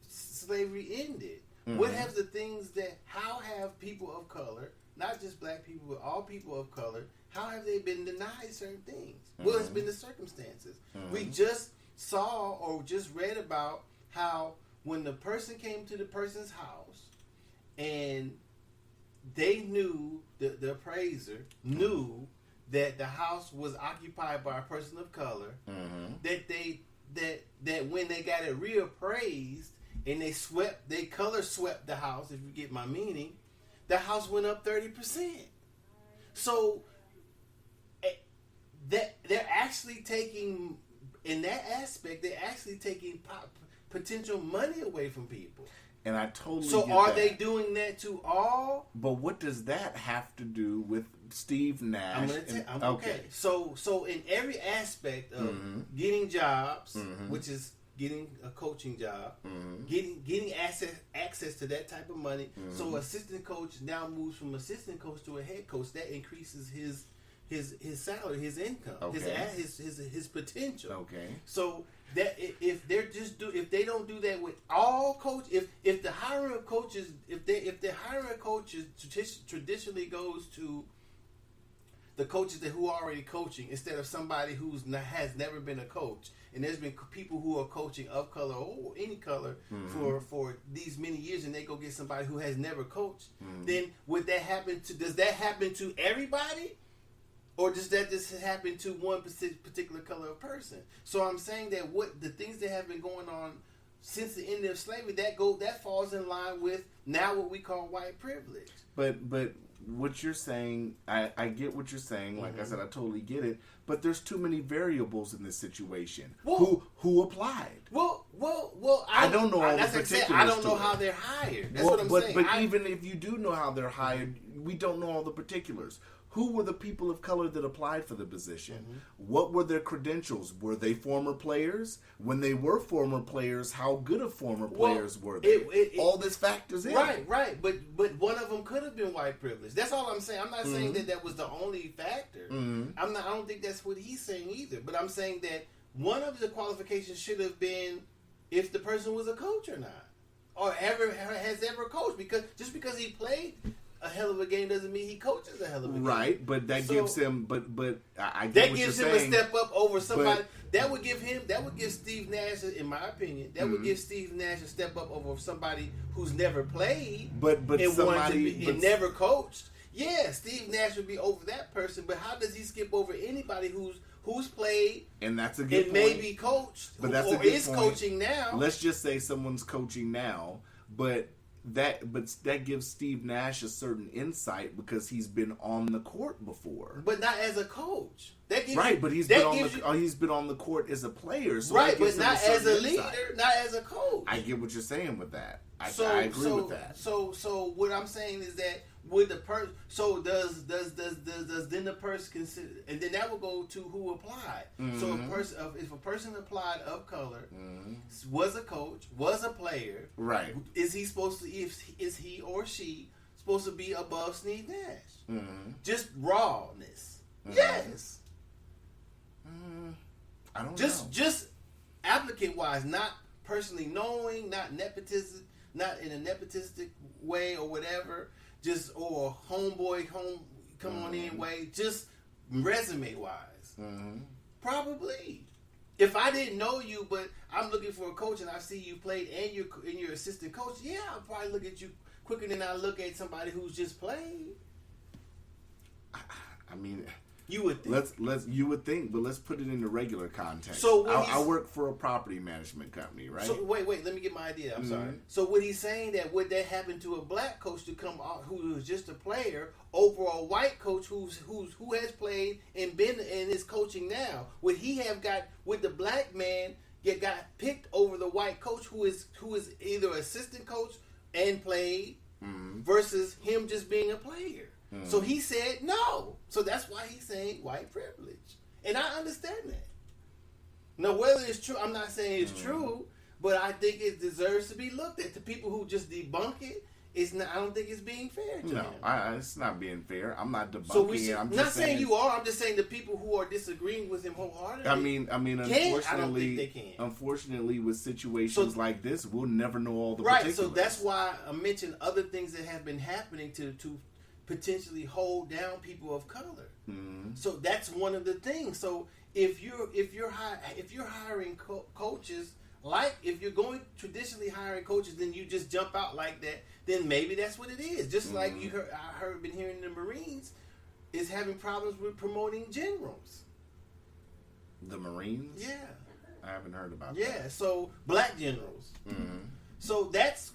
Speaker 2: slavery ended?
Speaker 3: Mm-hmm.
Speaker 2: What have the things how have people of color, not just black people, but all people of color, how have they been denied certain things? Mm-hmm. Well, it's been the circumstances. Mm-hmm. We just saw or just read about how when the person came to the person's house and they knew, the appraiser knew that the house was occupied by a person of color, that when they got it reappraised, and they color swept the house, if you get my meaning, the house went up 30%. So that they're actually taking, in that aspect, they're actually taking potential money away from people.
Speaker 3: And I totally
Speaker 2: So
Speaker 3: get
Speaker 2: are
Speaker 3: that.
Speaker 2: they doing that to all?
Speaker 3: But what does that have to do with Steve Nash?
Speaker 2: I'm gonna tell. Okay. So in every aspect of getting jobs, which is getting a coaching job, getting access to that type of money. So assistant coach now moves from assistant coach to a head coach. That increases his salary, his income, his potential.
Speaker 3: Okay.
Speaker 2: So that if they don't do that with all coaches, if the hiring of coaches, if the hiring of coaches traditionally goes to the coaches who are already coaching instead of somebody has never been a coach, and there's been people who are coaching of color or any color for these many years, and they go get somebody who has never coached, then does that happen to everybody? Or does that just happen to one particular color of person? So I'm saying that what the things that have been going on since the end of slavery, that falls in line with now what we call white privilege.
Speaker 3: But what you're saying, I get what you're saying. Like I said, I totally get it. But there's too many variables in this situation. Who applied?
Speaker 2: Well, I don't know all the particulars. I don't know how they're hired. That's what I'm saying.
Speaker 3: But even if you do know how they're hired, we don't know all the particulars. Who were the people of color that applied for the position? What were their credentials? Were they former players? When they were former players, how good of former players were they? All this factors in.
Speaker 2: Right. But one of them could have been white privilege. That's all I'm saying. I'm not saying that was the only factor. I don't think that's what he's saying either. But I'm saying that one of the qualifications should have been if the person was a coach or not, or has ever coached. Because just because he played a hell of a game doesn't mean he coaches a hell of a game.
Speaker 3: Right, but that gives him. But I get
Speaker 2: that
Speaker 3: what
Speaker 2: gives
Speaker 3: you're
Speaker 2: him
Speaker 3: saying,
Speaker 2: a step up over somebody. That would give Steve Nash, in my opinion, would give Steve Nash a step up over somebody who's never played, and never coached. Yeah, Steve Nash would be over that person, but how does he skip over anybody who's played
Speaker 3: and that's a good
Speaker 2: and
Speaker 3: point.
Speaker 2: maybe coached,
Speaker 3: but that's
Speaker 2: or
Speaker 3: a good
Speaker 2: is
Speaker 3: point.
Speaker 2: coaching now?
Speaker 3: Let's just say someone's coaching now, but that gives Steve Nash a certain insight because he's been on the court before.
Speaker 2: But not as a coach. That gives
Speaker 3: right,
Speaker 2: you,
Speaker 3: but he's been on the court as a player, so
Speaker 2: right,
Speaker 3: that
Speaker 2: but
Speaker 3: gives him
Speaker 2: not as a
Speaker 3: certain
Speaker 2: leader,
Speaker 3: insight.
Speaker 2: not as a coach.
Speaker 3: I get what you're saying with that. I agree
Speaker 2: So
Speaker 3: with that.
Speaker 2: So what I'm saying is that would the person? So does then the person consider? And then that will go to who applied. So if a person applied of color, was a coach, was a player,
Speaker 3: Right.
Speaker 2: Is he supposed to? Is he or she supposed to be above Steve Nash? Just rawness. Yes.
Speaker 3: I don't know.
Speaker 2: Just applicant wise, not personally knowing, not nepotism, not in a nepotistic way or whatever. Just or homeboy come on in way. Just resume wise, probably. If I didn't know you, but I'm looking for a coach and I see you played and you're assistant coach, yeah, I'll probably look at you quicker than I look at somebody who's just played.
Speaker 3: I mean,
Speaker 2: you would think.
Speaker 3: You would think, but let's put it in the regular context.
Speaker 2: So
Speaker 3: I work for a property management company, right?
Speaker 2: So wait, let me get my idea. I'm sorry. So what he's saying that would that happen to a black coach to come out who is just a player over a white coach who has played and been and is coaching now? Would the black man got picked over the white coach who is either assistant coach and played versus him just being a player? So he said no. So that's why he's saying white privilege. And I understand that. Now, whether it's true, I'm not saying it's true, but I think it deserves to be looked at. The people who just debunk it, I don't think it's being fair to them.
Speaker 3: No, it's not being fair. I'm not debunking
Speaker 2: So
Speaker 3: it. I'm
Speaker 2: not
Speaker 3: just
Speaker 2: saying you are. I'm just saying the people who are disagreeing with him wholeheartedly.
Speaker 3: I mean,
Speaker 2: I don't think they can.
Speaker 3: Unfortunately, with situations like this, we'll never know all the
Speaker 2: right.
Speaker 3: particulars.
Speaker 2: So that's why I mentioned other things that have been happening to potentially hold down people of color. So that's one of the things. So if you're hiring coaches, like if you're going traditionally hiring coaches, then you just jump out like that. Then maybe that's what it is. Just like been hearing the Marines is having problems with promoting generals.
Speaker 3: The Marines?
Speaker 2: Yeah,
Speaker 3: I haven't heard about that.
Speaker 2: yeah. So black generals. So that's.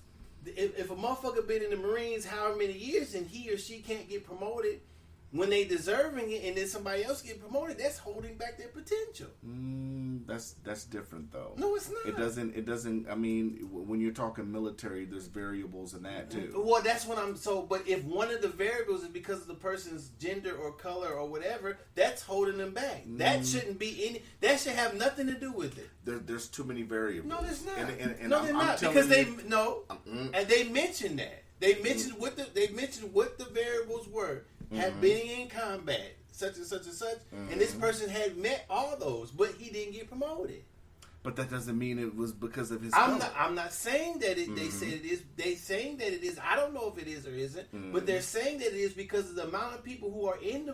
Speaker 2: If a motherfucker been in the Marines however many years and he or she can't get promoted when they deserving it and then somebody else get promoted, that's holding back their potential.
Speaker 3: That's different though.
Speaker 2: No, it's not.
Speaker 3: It doesn't, I mean, when you're talking military, there's variables in that too.
Speaker 2: Well, that's what but if one of the variables is because of the person's gender or color or whatever, that's holding them back. That shouldn't be that should have nothing to do with it.
Speaker 3: There's too many variables.
Speaker 2: No, there's not.
Speaker 3: And
Speaker 2: no, they're not because and they mentioned that. They mentioned what the variables were. Had been in combat, such and such and such, and this person had met all those, but he didn't get promoted.
Speaker 3: But that doesn't mean it was because of his
Speaker 2: I'm
Speaker 3: color.
Speaker 2: not saying that it. They said it is. They saying that it is. I don't know if it is or isn't, but they're saying that it is because of the amount of people who are in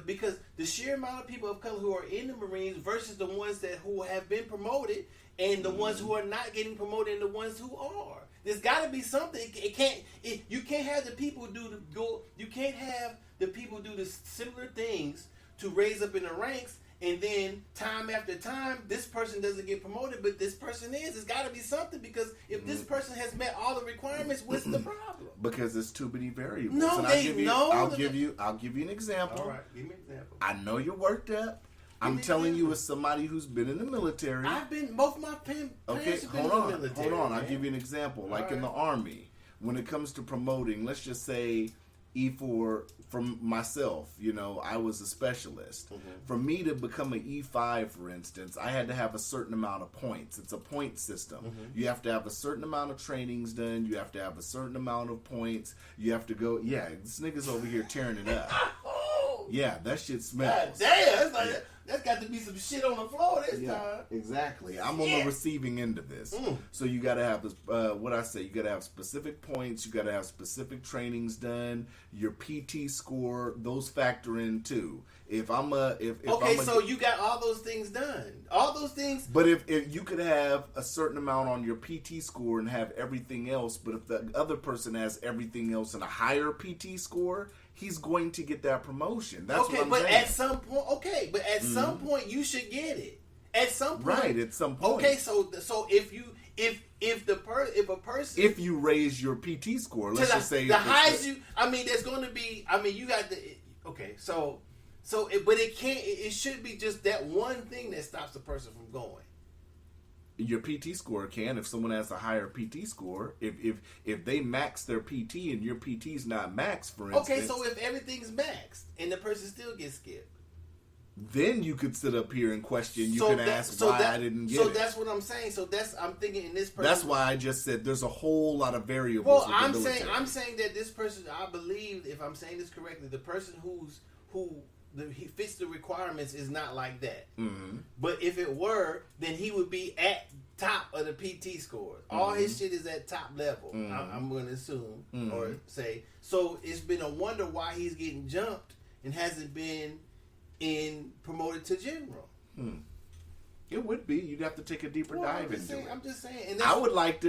Speaker 2: because the sheer amount of people of color who are in the Marines versus the ones who have been promoted and the ones who are not getting promoted and the ones who are. There's got to be something. You can't have the people You can't have the people do the similar things to raise up in the ranks, and then time after time, this person doesn't get promoted, but this person is. It's got to be something because if this person has met all the requirements, what's the problem?
Speaker 3: Because there's too many variables.
Speaker 2: No,
Speaker 3: and I'll give you an example.
Speaker 2: All right, give me an example.
Speaker 3: I know you're worked up. I'm telling you as somebody who's been in the military.
Speaker 2: I've been, both my parents have been in the military.
Speaker 3: Hold on.
Speaker 2: Man.
Speaker 3: I'll give you an example. Like in the
Speaker 2: right.
Speaker 3: Army, when it comes to promoting, let's just say E4, from myself, I was a specialist. For me to become an E5, for instance, I had to have a certain amount of points. It's a point system. You have to have a certain amount of trainings done. You have to have a certain amount of points. You have to go, this nigga's over here tearing it up. Yeah, that shit smells.
Speaker 2: God damn, it's like that's got to be some shit on the floor this time.
Speaker 3: Exactly. I'm on the receiving end of this. So you got to have this. You got to have specific points. You got to have specific trainings done. Your PT score, those factor in too.
Speaker 2: So you got all those things done. All those things.
Speaker 3: But if you could have a certain amount on your PT score and have everything else, but if the other person has everything else and a higher PT score, he's going to get that promotion. That's what I'm saying.
Speaker 2: At some point, you should get it. At some point,
Speaker 3: right? At some point.
Speaker 2: Okay, so if
Speaker 3: you raise your PT score, let's just say
Speaker 2: the highest there's going to be. I mean, you got the. Okay, so So, but it can't. It should be just that one thing that stops the person from going.
Speaker 3: Your PT score can, if someone has a higher PT score, if they max their PT and your PT's not maxed, for instance.
Speaker 2: Okay, so if everything's maxed and the person still gets skipped,
Speaker 3: then you could sit up here and question. You can ask why I didn't get it.
Speaker 2: So that's what I'm saying. So I'm thinking in this person.
Speaker 3: That's why I just said there's a whole lot of variables.
Speaker 2: Well, I'm saying that this person, I believe, if I'm saying this correctly, the person he fits the requirements is not like that. Mm-hmm. But if it were, then he would be at top of the PT scores. Mm-hmm. All his shit is at top level. Mm-hmm. I'm going to assume or say. So it's been a wonder why he's getting jumped and hasn't been promoted to general.
Speaker 3: It would be. You'd have to take a deeper dive into it.
Speaker 2: I'm just saying. And
Speaker 3: I would like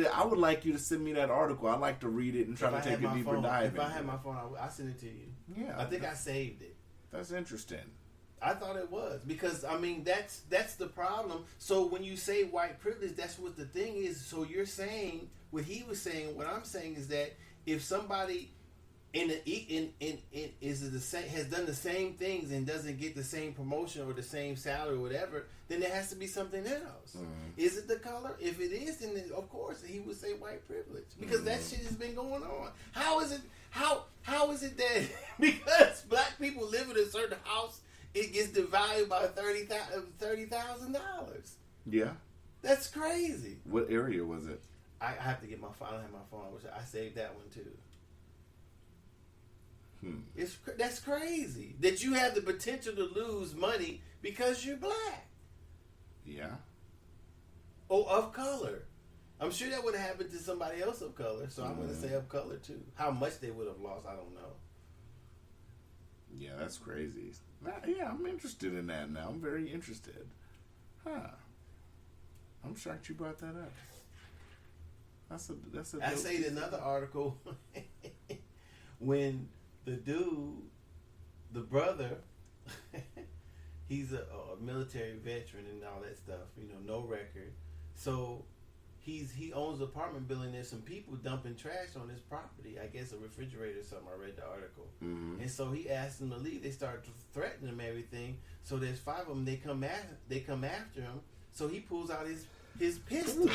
Speaker 3: you to send me that article. I'd like to read it and try to take a deeper dive.
Speaker 2: If I had my phone, I'll send it to you.
Speaker 3: Yeah,
Speaker 2: I think I saved it.
Speaker 3: That's interesting.
Speaker 2: I thought it was because I mean that's the problem. So when you say white privilege, that's what the thing is. So you're saying what he was saying. What I'm saying is that if somebody has done the same things and doesn't get the same promotion or the same salary or whatever, then there has to be something else. Is it the color? If it is, then of course he would say white privilege because that shit has been going on. How is it? How is it that because black people live in a certain house, it gets devalued by $30,000?
Speaker 3: Yeah,
Speaker 2: that's crazy.
Speaker 3: What area was it?
Speaker 2: I have to get my phone. I don't have my phone. I saved that one too. That's crazy that you have the potential to lose money because you're black.
Speaker 3: Yeah.
Speaker 2: Or of color. I'm sure that would have happened to somebody else of color, so I'm going to say of color too. How much they would have lost, I don't know.
Speaker 3: Yeah, that's crazy. Yeah, I'm interested in that now. I'm very interested. I'm shocked you brought that up. That's a
Speaker 2: I say another article when the dude, the brother, he's a military veteran and all that stuff, no record. So he owns an apartment building. There's some people dumping trash on his property. I guess a refrigerator or something. I read the article. Mm-hmm. And so he asked them to leave. They start threatening him and everything. So there's 5 of them. They come after him. So he pulls out his pistol.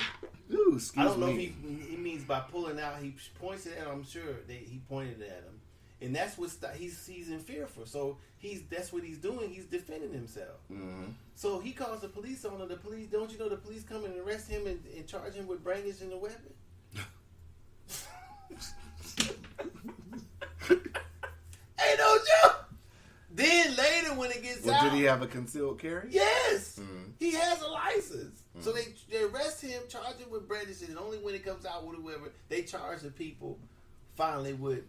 Speaker 3: Ooh,
Speaker 2: I don't know if he means by pulling out. He points it at him. I'm sure he pointed at him. And that's what he's in fear for. So that's what he's doing. He's defending himself. Mm-hmm. So he calls the police on him. The police, don't you know the police come and arrest him and charge him with brandishing a weapon? Ain't no joke. Then later when it gets out.
Speaker 3: Did he have a concealed carry?
Speaker 2: Yes. Mm-hmm. He has a license. Mm-hmm. So they arrest him, charge him with brandishing, and only when it comes out with whoever, they charge the people finally with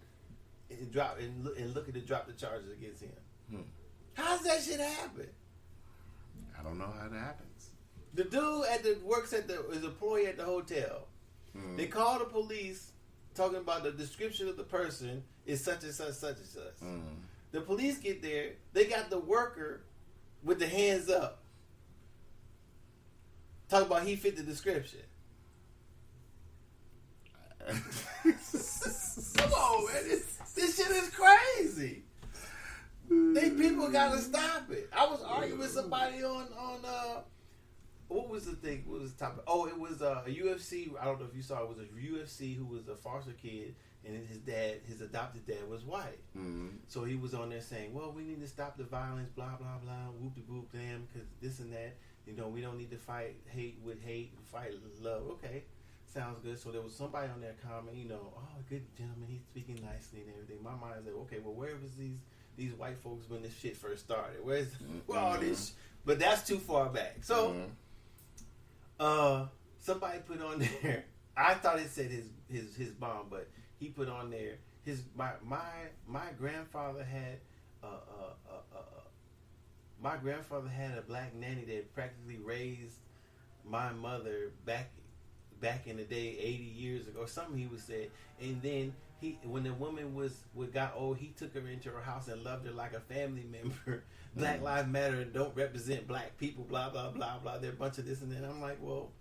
Speaker 2: drop and looking to drop the charges against him. How's that shit happen?
Speaker 3: I don't know how that happens.
Speaker 2: The dude is employee at the hotel. They call the police talking about the description of the person is such and such, such and such. The police get there. They got the worker with the hands up. Talk about he fit the description. Come on, man. This shit is crazy. These people gotta stop it. I was arguing with somebody on what was the thing? What was the topic? Oh, it was a UFC. I don't know if you saw it. Was a UFC who was a foster kid, and his adopted dad was white. Mm-hmm. So he was on there saying, "Well, we need to stop the violence, blah blah blah, whoop de whoop, damn, because this and that. We don't need to fight hate with hate, fight love." Okay. Sounds good. So there was somebody on there comment, oh, good gentleman, he's speaking nicely and everything. My mind is like, okay, well, where was these white folks when this shit first started? Where all this? But that's too far back. So, somebody put on there. I thought it said his mom, but he put on there my grandfather had my grandfather had a black nanny that practically raised my mother back in the day, 80 years ago, or something he was saying. And then when the woman got old, he took her into her house and loved her like a family member. Black Lives Matter and don't represent black people, blah, blah, blah, blah. They're a bunch of this and that. I'm like, well,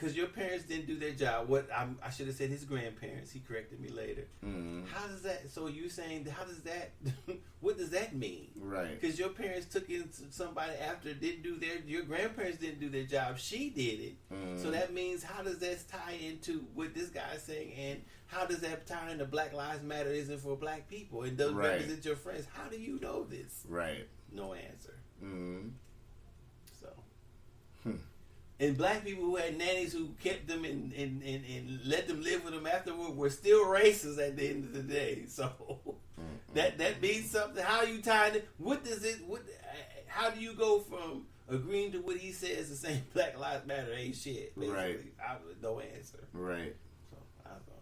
Speaker 2: because your parents didn't do their job. I should have said his grandparents. He corrected me later.
Speaker 3: Mm-hmm.
Speaker 2: How does that? So you saying how does that? What does that mean?
Speaker 3: Right.
Speaker 2: Because your parents took in somebody after didn't do your grandparents didn't do their job. She did it.
Speaker 3: Mm-hmm.
Speaker 2: So that means how does that tie into what this guy is saying, and how does that tie into Black Lives Matter isn't for black people and doesn't represent your friends? How do you know this?
Speaker 3: Right.
Speaker 2: No answer.
Speaker 3: Mm-hmm.
Speaker 2: So. And black people who had nannies who kept them and let them live with them afterward were still racist at the end of the day. So that means something. How are you tying it? What does it? How do you go from agreeing to what he says to saying Black Lives Matter ain't shit? Basically.
Speaker 3: Right.
Speaker 2: No answer.
Speaker 3: Right.
Speaker 2: So I don't know.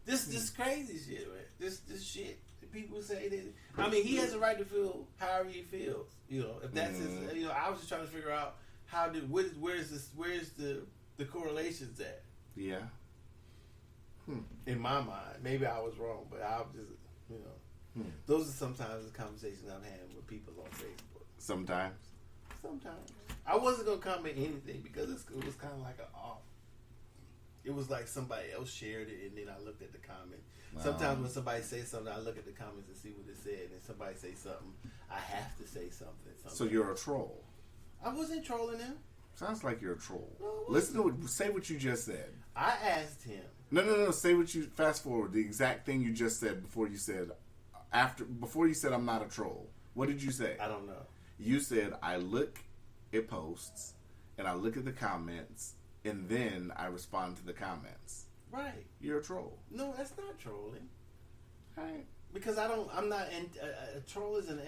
Speaker 2: This crazy shit, man. This shit. People say that. I mean, he has a right to feel however he feels. You know, if that's his. You know, I was just trying to figure out. Where's the correlations at?
Speaker 3: Yeah.
Speaker 2: In my mind, maybe I was wrong, but I was just, you know, those are sometimes the conversations I'm having with people on Facebook.
Speaker 3: Sometimes.
Speaker 2: I wasn't gonna comment anything because it was kind of like an off. It was like somebody else shared it, and then I looked at the comment. Sometimes when somebody says something, I look at the comments and see what it said, and somebody say something, I have to say something.
Speaker 3: So you're a troll.
Speaker 2: I wasn't trolling him.
Speaker 3: Sounds like you're a troll.
Speaker 2: No,
Speaker 3: Say what you just said.
Speaker 2: I asked him.
Speaker 3: No. Say what you fast forward. The exact thing you just said before you said I'm not a troll. What did you say?
Speaker 2: I don't know.
Speaker 3: You said I look at posts and I look at the comments and then I respond to the comments.
Speaker 2: Right.
Speaker 3: You're a troll.
Speaker 2: No, that's not trolling.
Speaker 3: Right.
Speaker 2: Because I'm not. A troll is an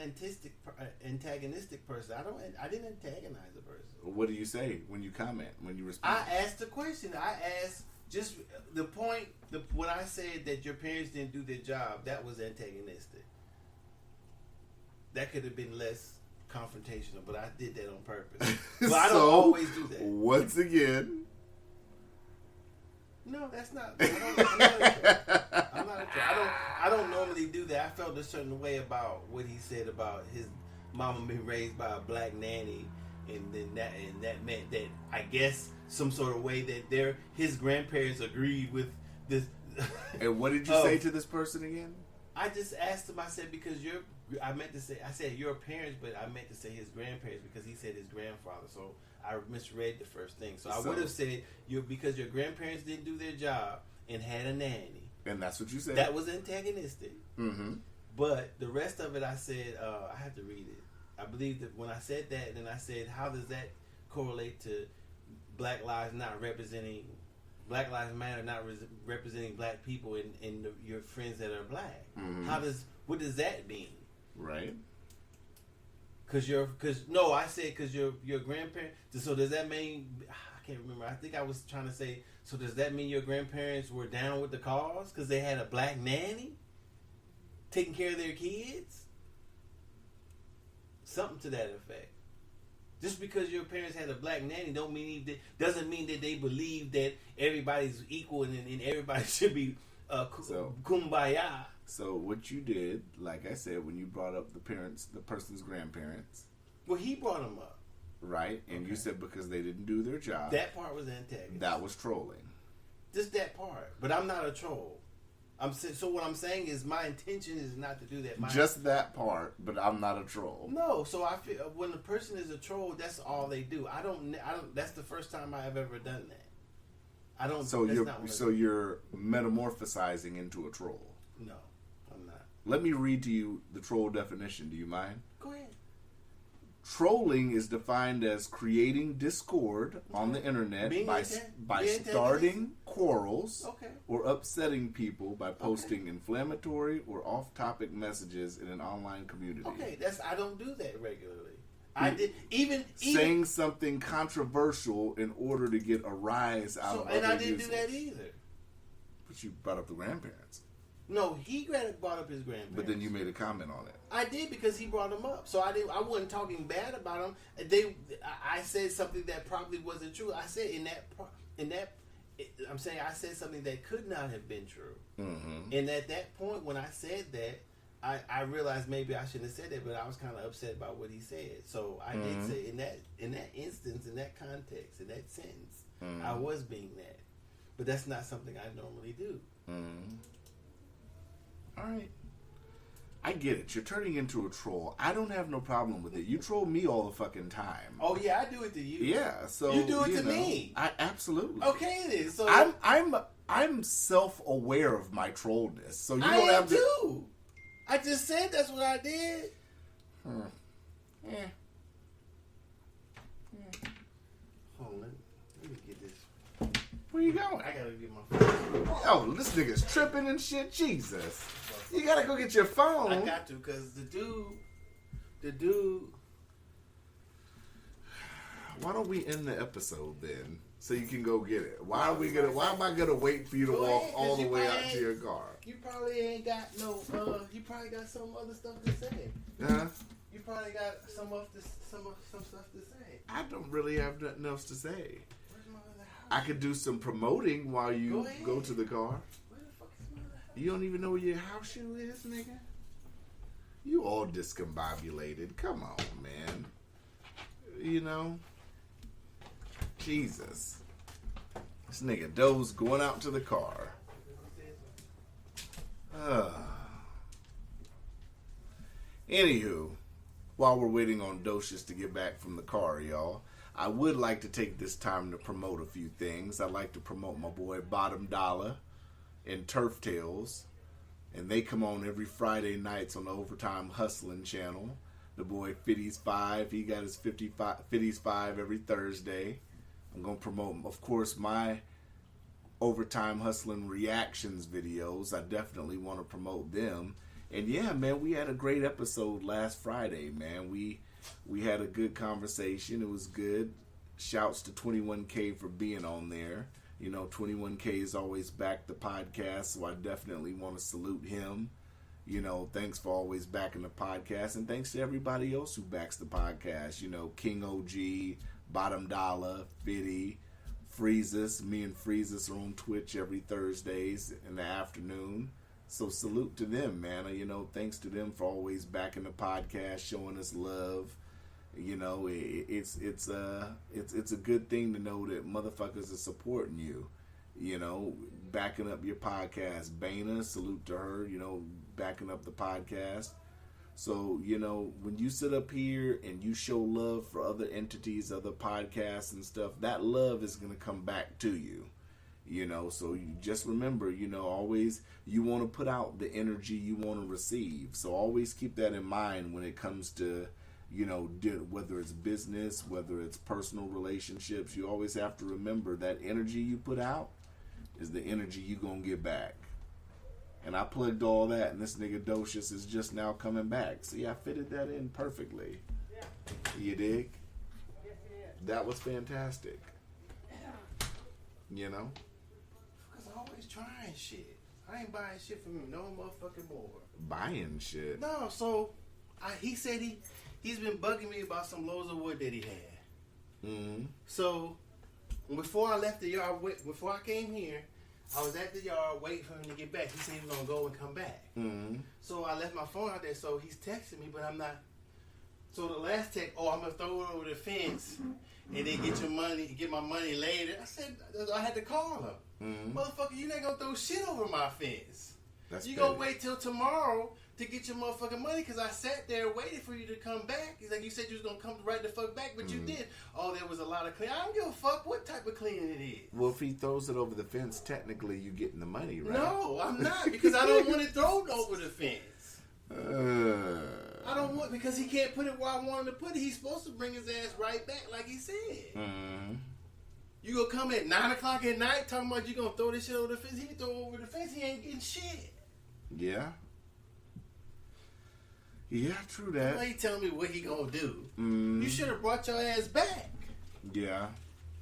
Speaker 2: antagonistic person. I didn't antagonize a person.
Speaker 3: What do you say when you comment? When you respond?
Speaker 2: I asked a question. I asked just the point. When I said that your parents didn't do their job, that was antagonistic. That could have been less confrontational, but I did that on purpose. But I don't always do that.
Speaker 3: Once again.
Speaker 2: No, that's not. I'm not a troll. I don't normally do that. I felt a certain way about what he said about his mama being raised by a black nanny, and that meant that I guess some sort of way that his grandparents agreed with this.
Speaker 3: And what did you say to this person again?
Speaker 2: I just asked him. I said because I said your parents, but I meant to say his grandparents because he said his grandfather. So I misread the first thing. So I would have said because your grandparents didn't do their job and had a nanny.
Speaker 3: And that's what you said.
Speaker 2: That was antagonistic.
Speaker 3: Mm-hmm.
Speaker 2: But the rest of it, I said, I have to read it. I believe that when I said that, then I said, how does that correlate to Black Lives Matter not representing black people and your friends that are black? Mm-hmm. What does that mean?
Speaker 3: Right.
Speaker 2: Because your grandparents. So does that mean? I can't remember. I think I was trying to say. So does that mean your grandparents were down with the cause because they had a black nanny taking care of their kids? Something to that effect. Just because your parents had a black nanny doesn't mean that they believe that everybody's equal and everybody should be kumbaya.
Speaker 3: So what you did, like I said, when you brought up the person's grandparents.
Speaker 2: Well, he brought them up.
Speaker 3: Right, and you said because they didn't do their job.
Speaker 2: That part was antagonistic.
Speaker 3: That was trolling.
Speaker 2: Just that part. But I'm not a troll. So what I'm saying is my intention is not to do that.
Speaker 3: Just that part, but I'm not a troll.
Speaker 2: No, so I feel when a person is a troll, that's all they do. I don't. That's the first time I've ever done that. I don't.
Speaker 3: So you're metamorphosizing into a troll.
Speaker 2: No, I'm not.
Speaker 3: Let me read to you the troll definition. Do you mind?
Speaker 2: Go ahead.
Speaker 3: Trolling is defined as creating discord on the internet by starting quarrels or upsetting people by posting inflammatory or off-topic messages in an online community.
Speaker 2: Okay, I don't do that regularly. I did even
Speaker 3: saying something controversial in order to get a rise out of other
Speaker 2: and I didn't
Speaker 3: users.
Speaker 2: do that either.
Speaker 3: But you brought up the grandparents.
Speaker 2: No, he brought up his grandparents.
Speaker 3: But then you made a comment on it.
Speaker 2: I did because he brought them up. So I wasn't talking bad about them. I said something that probably wasn't true. I said I said something that could not have been true. Mm-hmm. And at that point, when I said that, I realized maybe I shouldn't have said that, but I was kind of upset about what he said. So I did say in that instance, in that context, in that sentence, I was being that. But that's not something I normally do.
Speaker 3: All right. I get it. You're turning into a troll. I don't have no problem with it. You troll me all the fucking time.
Speaker 2: Oh yeah, I do it to you.
Speaker 3: Yeah, so
Speaker 2: you do it to me.
Speaker 3: I absolutely.
Speaker 2: Okay, then. So
Speaker 3: I'm self-aware of my trollness. So you
Speaker 2: I
Speaker 3: don't
Speaker 2: am
Speaker 3: have to.
Speaker 2: too. I just said that's what I did.
Speaker 3: Yeah.
Speaker 2: Hold on, let me get this.
Speaker 3: Where you going?
Speaker 2: I gotta get my phone.
Speaker 3: Oh, this nigga's tripping and shit. Jesus. You gotta go get your phone.
Speaker 2: I got to, because the dude.
Speaker 3: Why don't we end the episode then? So you can go get it. Why am I gonna wait for you to
Speaker 2: Go
Speaker 3: walk
Speaker 2: ahead,
Speaker 3: all
Speaker 2: 'cause
Speaker 3: the
Speaker 2: you
Speaker 3: way out
Speaker 2: probably
Speaker 3: to your car?
Speaker 2: You probably ain't got no. You probably got some other stuff to say.
Speaker 3: Huh?
Speaker 2: You probably got some stuff to say.
Speaker 3: I don't really have nothing else to say.
Speaker 2: Where's my other house?
Speaker 3: I could do some promoting while you
Speaker 2: ahead.
Speaker 3: go to the car.
Speaker 2: Where the fuck is my other house?
Speaker 3: You don't even know where your house shoe is, nigga? You all discombobulated. Come on, man. You know? Jesus. This nigga Doe's going out to the car. Anywho, while we're waiting on Docious to get back from the car, y'all, I would like to take this time to promote a few things. I'd like to promote my boy Bottom Dollar and Turf Tales. And they come on every Friday nights on the Overtime Hustling channel. The boy Fitty's 5, he got his Fitty's 5 every Thursday. I'm going to promote, of course, my Overtime Hustling reactions videos. I definitely want to promote them. And yeah, man, we had a great episode last Friday, man. We had a good conversation. It was good. Shouts to 21K for being on there. You know, 21K has always backed the podcast, so I definitely want to salute him. You know, thanks for always backing the podcast, and thanks to everybody else who backs the podcast. You know, King OG, Bottom Dollar, Fitty, Freezus. Me and Freezus are on Twitch every Thursdays in the afternoon. So salute to them, man. You know, thanks to them for always backing the podcast, showing us love. You know, it's a good thing to know that motherfuckers are supporting you. You know, backing up your podcast. Bana, salute to her. You know, backing up the podcast. So, you know, when you sit up here and you show love for other entities, other podcasts and stuff, that love is going to come back to you. You know, so you just remember, you know, always you want to put out the energy you want to receive. So always keep that in mind when it comes to, you know, whether it's business, whether it's personal relationships. You always have to remember that energy you put out is the energy you going to get back. And I plugged all that, and this nigga Docious is just now coming back. See, I fitted that in perfectly.
Speaker 2: Yeah.
Speaker 3: You dig?
Speaker 2: Yes, it is.
Speaker 3: That was fantastic. You know?
Speaker 2: Because I'm always trying shit. I ain't buying shit from him no motherfucking more.
Speaker 3: Buying shit.
Speaker 2: No, so he said he's been bugging me about some loads of wood that he had.
Speaker 3: Mm-hmm.
Speaker 2: So before I left the yard, before I came here, I was at the yard waiting for him to get back. He said he was gonna go and come back.
Speaker 3: Mm-hmm.
Speaker 2: So I left my phone out there. So he's texting me, but I'm not. So the last text, I'm gonna throw it over the fence and then get my money later. I said I had to call him.
Speaker 3: Mm-hmm.
Speaker 2: Motherfucker, you ain't gonna throw shit over my fence.
Speaker 3: That's
Speaker 2: you
Speaker 3: petty.
Speaker 2: gonna wait till tomorrow to get your motherfucking money because I sat there waiting for you to come back. He's like, you said you was gonna come right the fuck back, but you did. Oh, there was a lot of cleaning. I don't give a fuck what type of cleaning it is.
Speaker 3: Well, if he throws it over the fence, technically you getting the money, right?
Speaker 2: No, I'm not because I don't want it thrown over the fence. I don't want because he can't put it where I want him to put it. He's supposed to bring his ass right back like he said.
Speaker 3: Mm-hmm.
Speaker 2: You gonna come at 9 o'clock at night talking about you gonna throw this shit over the fence? He can throw it over the fence. He ain't getting shit.
Speaker 3: Yeah. Yeah, true that.
Speaker 2: Why you telling me what he gonna do?
Speaker 3: Mm-hmm.
Speaker 2: You should have brought your ass back.
Speaker 3: Yeah.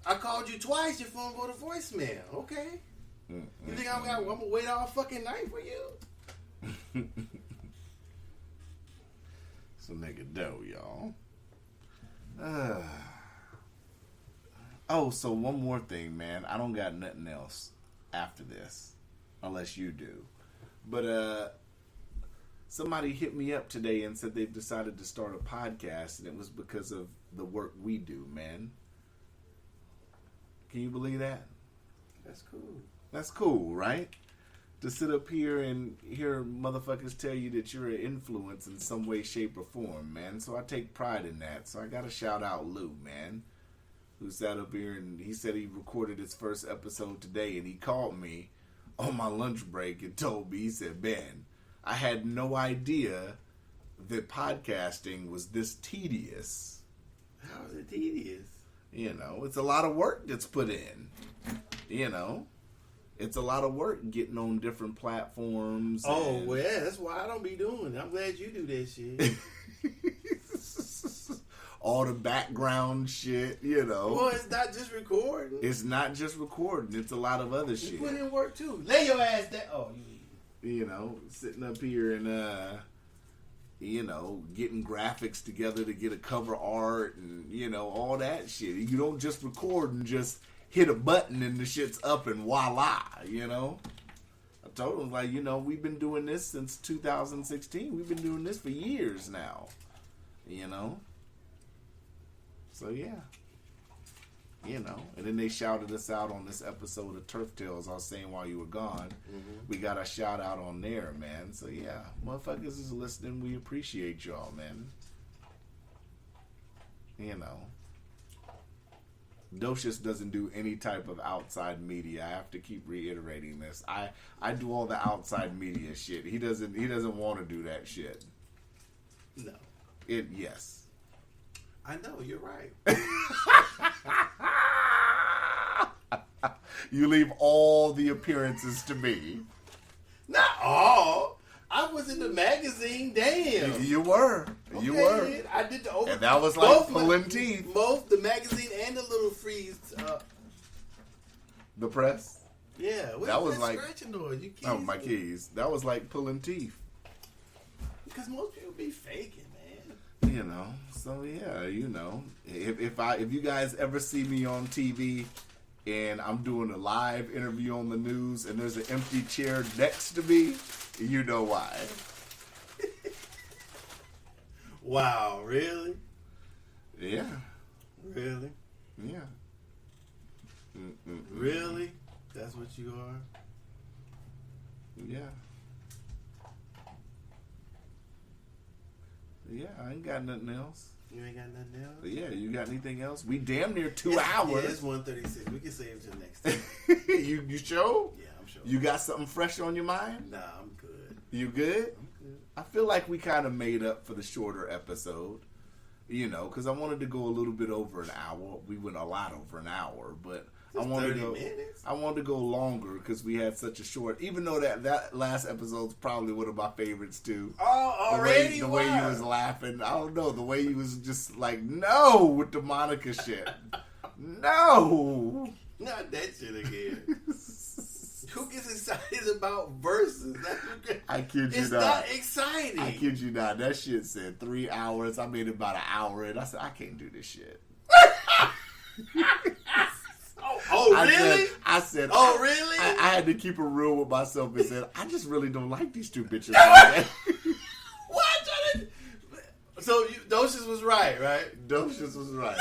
Speaker 2: I called you twice. Your phone go to voicemail. Okay.
Speaker 3: Mm-hmm.
Speaker 2: You think I'm gonna wait all fucking night for you?
Speaker 3: So nigga dough, y'all. Oh, so one more thing, man. I don't got nothing else after this, unless you do. But somebody hit me up today and said they've decided to start a podcast, and it was because of the work we do, man. Can you believe that?
Speaker 2: That's cool.
Speaker 3: That's cool, right? To sit up here and hear motherfuckers tell you that you're an influence in some way, shape, or form, man. So I take pride in that. So I gotta shout out Lou, man, who sat up here and he said he recorded his first episode today, and he called me on my lunch break and told me, he said, "Ben, I had no idea that podcasting was this tedious."
Speaker 2: How is it tedious?
Speaker 3: You know, it's a lot of work that's put in. You know, it's a lot of work getting on different platforms.
Speaker 2: Oh, well, yeah, that's why I don't be doing it. I'm glad you do that shit.
Speaker 3: All the background shit, you know.
Speaker 2: Well, it's not just recording.
Speaker 3: It's not just recording. It's a lot of other
Speaker 2: You
Speaker 3: shit.
Speaker 2: put in work, too. Lay your ass down. Oh,
Speaker 3: You know, sitting up here and, you know, getting graphics together to get a cover art and, you know, all that shit. You don't just record and just hit a button and the shit's up and voila, you know. I told him, like, you know, we've been doing this since 2016. We've been doing this for years now, you know. So, yeah. You know, and then they shouted us out on this episode of Turf Tales I was saying while you were gone. Mm-hmm. We got a shout out on there, man. So, yeah, motherfuckers is listening. We appreciate y'all, man. You know. Docious doesn't do any type of outside media. I have to keep reiterating this. I do all the outside media shit. He doesn't want to do that shit.
Speaker 2: No.
Speaker 3: Yes.
Speaker 2: I know, you're right.
Speaker 3: You leave all the appearances to me.
Speaker 2: Not all. I was in the magazine, damn.
Speaker 3: You were.
Speaker 2: Okay,
Speaker 3: You were.
Speaker 2: I did the over.
Speaker 3: And that was like pulling teeth.
Speaker 2: Both the magazine and the little freeze.
Speaker 3: The press?
Speaker 2: Yeah.
Speaker 3: That was like
Speaker 2: scratching noise? You keys.
Speaker 3: Oh, my keys. That was like pulling teeth.
Speaker 2: Because most people be faking, man.
Speaker 3: You know. So yeah, you know. If you guys ever see me on TV and I'm doing a live interview on the news and there's an empty chair next to me, you know why.
Speaker 2: Wow, really?
Speaker 3: Yeah.
Speaker 2: Really?
Speaker 3: Yeah.
Speaker 2: Really? That's what you are?
Speaker 3: Yeah. Yeah, I ain't got nothing else.
Speaker 2: You ain't got nothing else?
Speaker 3: But yeah, you got anything else? We damn near 2 hours.
Speaker 2: Yeah, it's 1:36. We can save it till next time.
Speaker 3: You sure?
Speaker 2: Yeah, I'm sure.
Speaker 3: You got something fresh on your mind?
Speaker 2: Nah, I'm good.
Speaker 3: You good?
Speaker 2: I'm good.
Speaker 3: I feel like we kind of made up for the shorter episode, you know, because I wanted to go a little bit over an hour. We went a lot over an hour, but I wanted to go.
Speaker 2: 30 minutes?
Speaker 3: I wanted to go longer because we had such a short. Even though that last episode's probably one of my favorites too.
Speaker 2: Oh, already?
Speaker 3: The way you was laughing, I don't know. The way you was just like, no, with the Monica shit. No.
Speaker 2: Not that shit again. Who gets excited about verses?
Speaker 3: I kid you
Speaker 2: it's
Speaker 3: not.
Speaker 2: It's not exciting.
Speaker 3: I kid you not. That shit said 3 hours. I made about an hour, and I said, I can't do this shit.
Speaker 2: Oh, really?
Speaker 3: I said,
Speaker 2: oh, really?
Speaker 3: I had to keep it real with myself and said, I just really don't like these two bitches. Like
Speaker 2: what? So, Docious was right?
Speaker 3: Docious was right.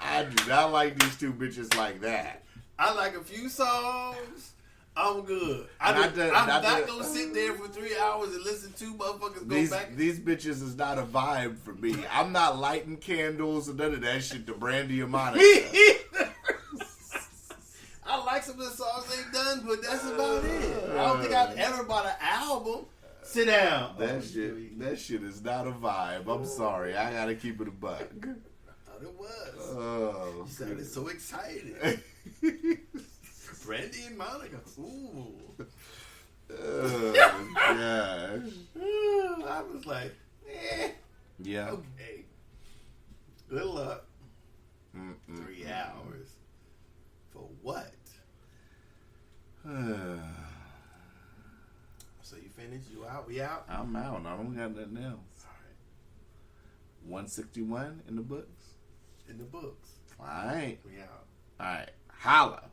Speaker 3: I do not like these two bitches like that.
Speaker 2: I like a few songs. I'm good. I'm not going to sit there for 3 hours and listen to motherfuckers go back.
Speaker 3: These bitches is not a vibe for me. I'm not lighting candles and none of that shit to Brandy and Monica.
Speaker 2: Me either. I like some of the songs they've done, but that's about it. I don't think I've ever bought an album. Sit down.
Speaker 3: That shit is not a vibe. I'm sorry. I gotta keep it a buck.
Speaker 2: I thought it was.
Speaker 3: Oh,
Speaker 2: you sounded so excited. Brandy and Monica. Ooh.
Speaker 3: Oh, gosh.
Speaker 2: I was like,
Speaker 3: Yeah.
Speaker 2: Okay. Good luck. 3 hours. For what? So you finished? You out? We out?
Speaker 3: I'm out. I don't got nothing else.
Speaker 2: All right.
Speaker 3: 161 in the books.
Speaker 2: In the books.
Speaker 3: All right.
Speaker 2: We out.
Speaker 3: All right. Holla.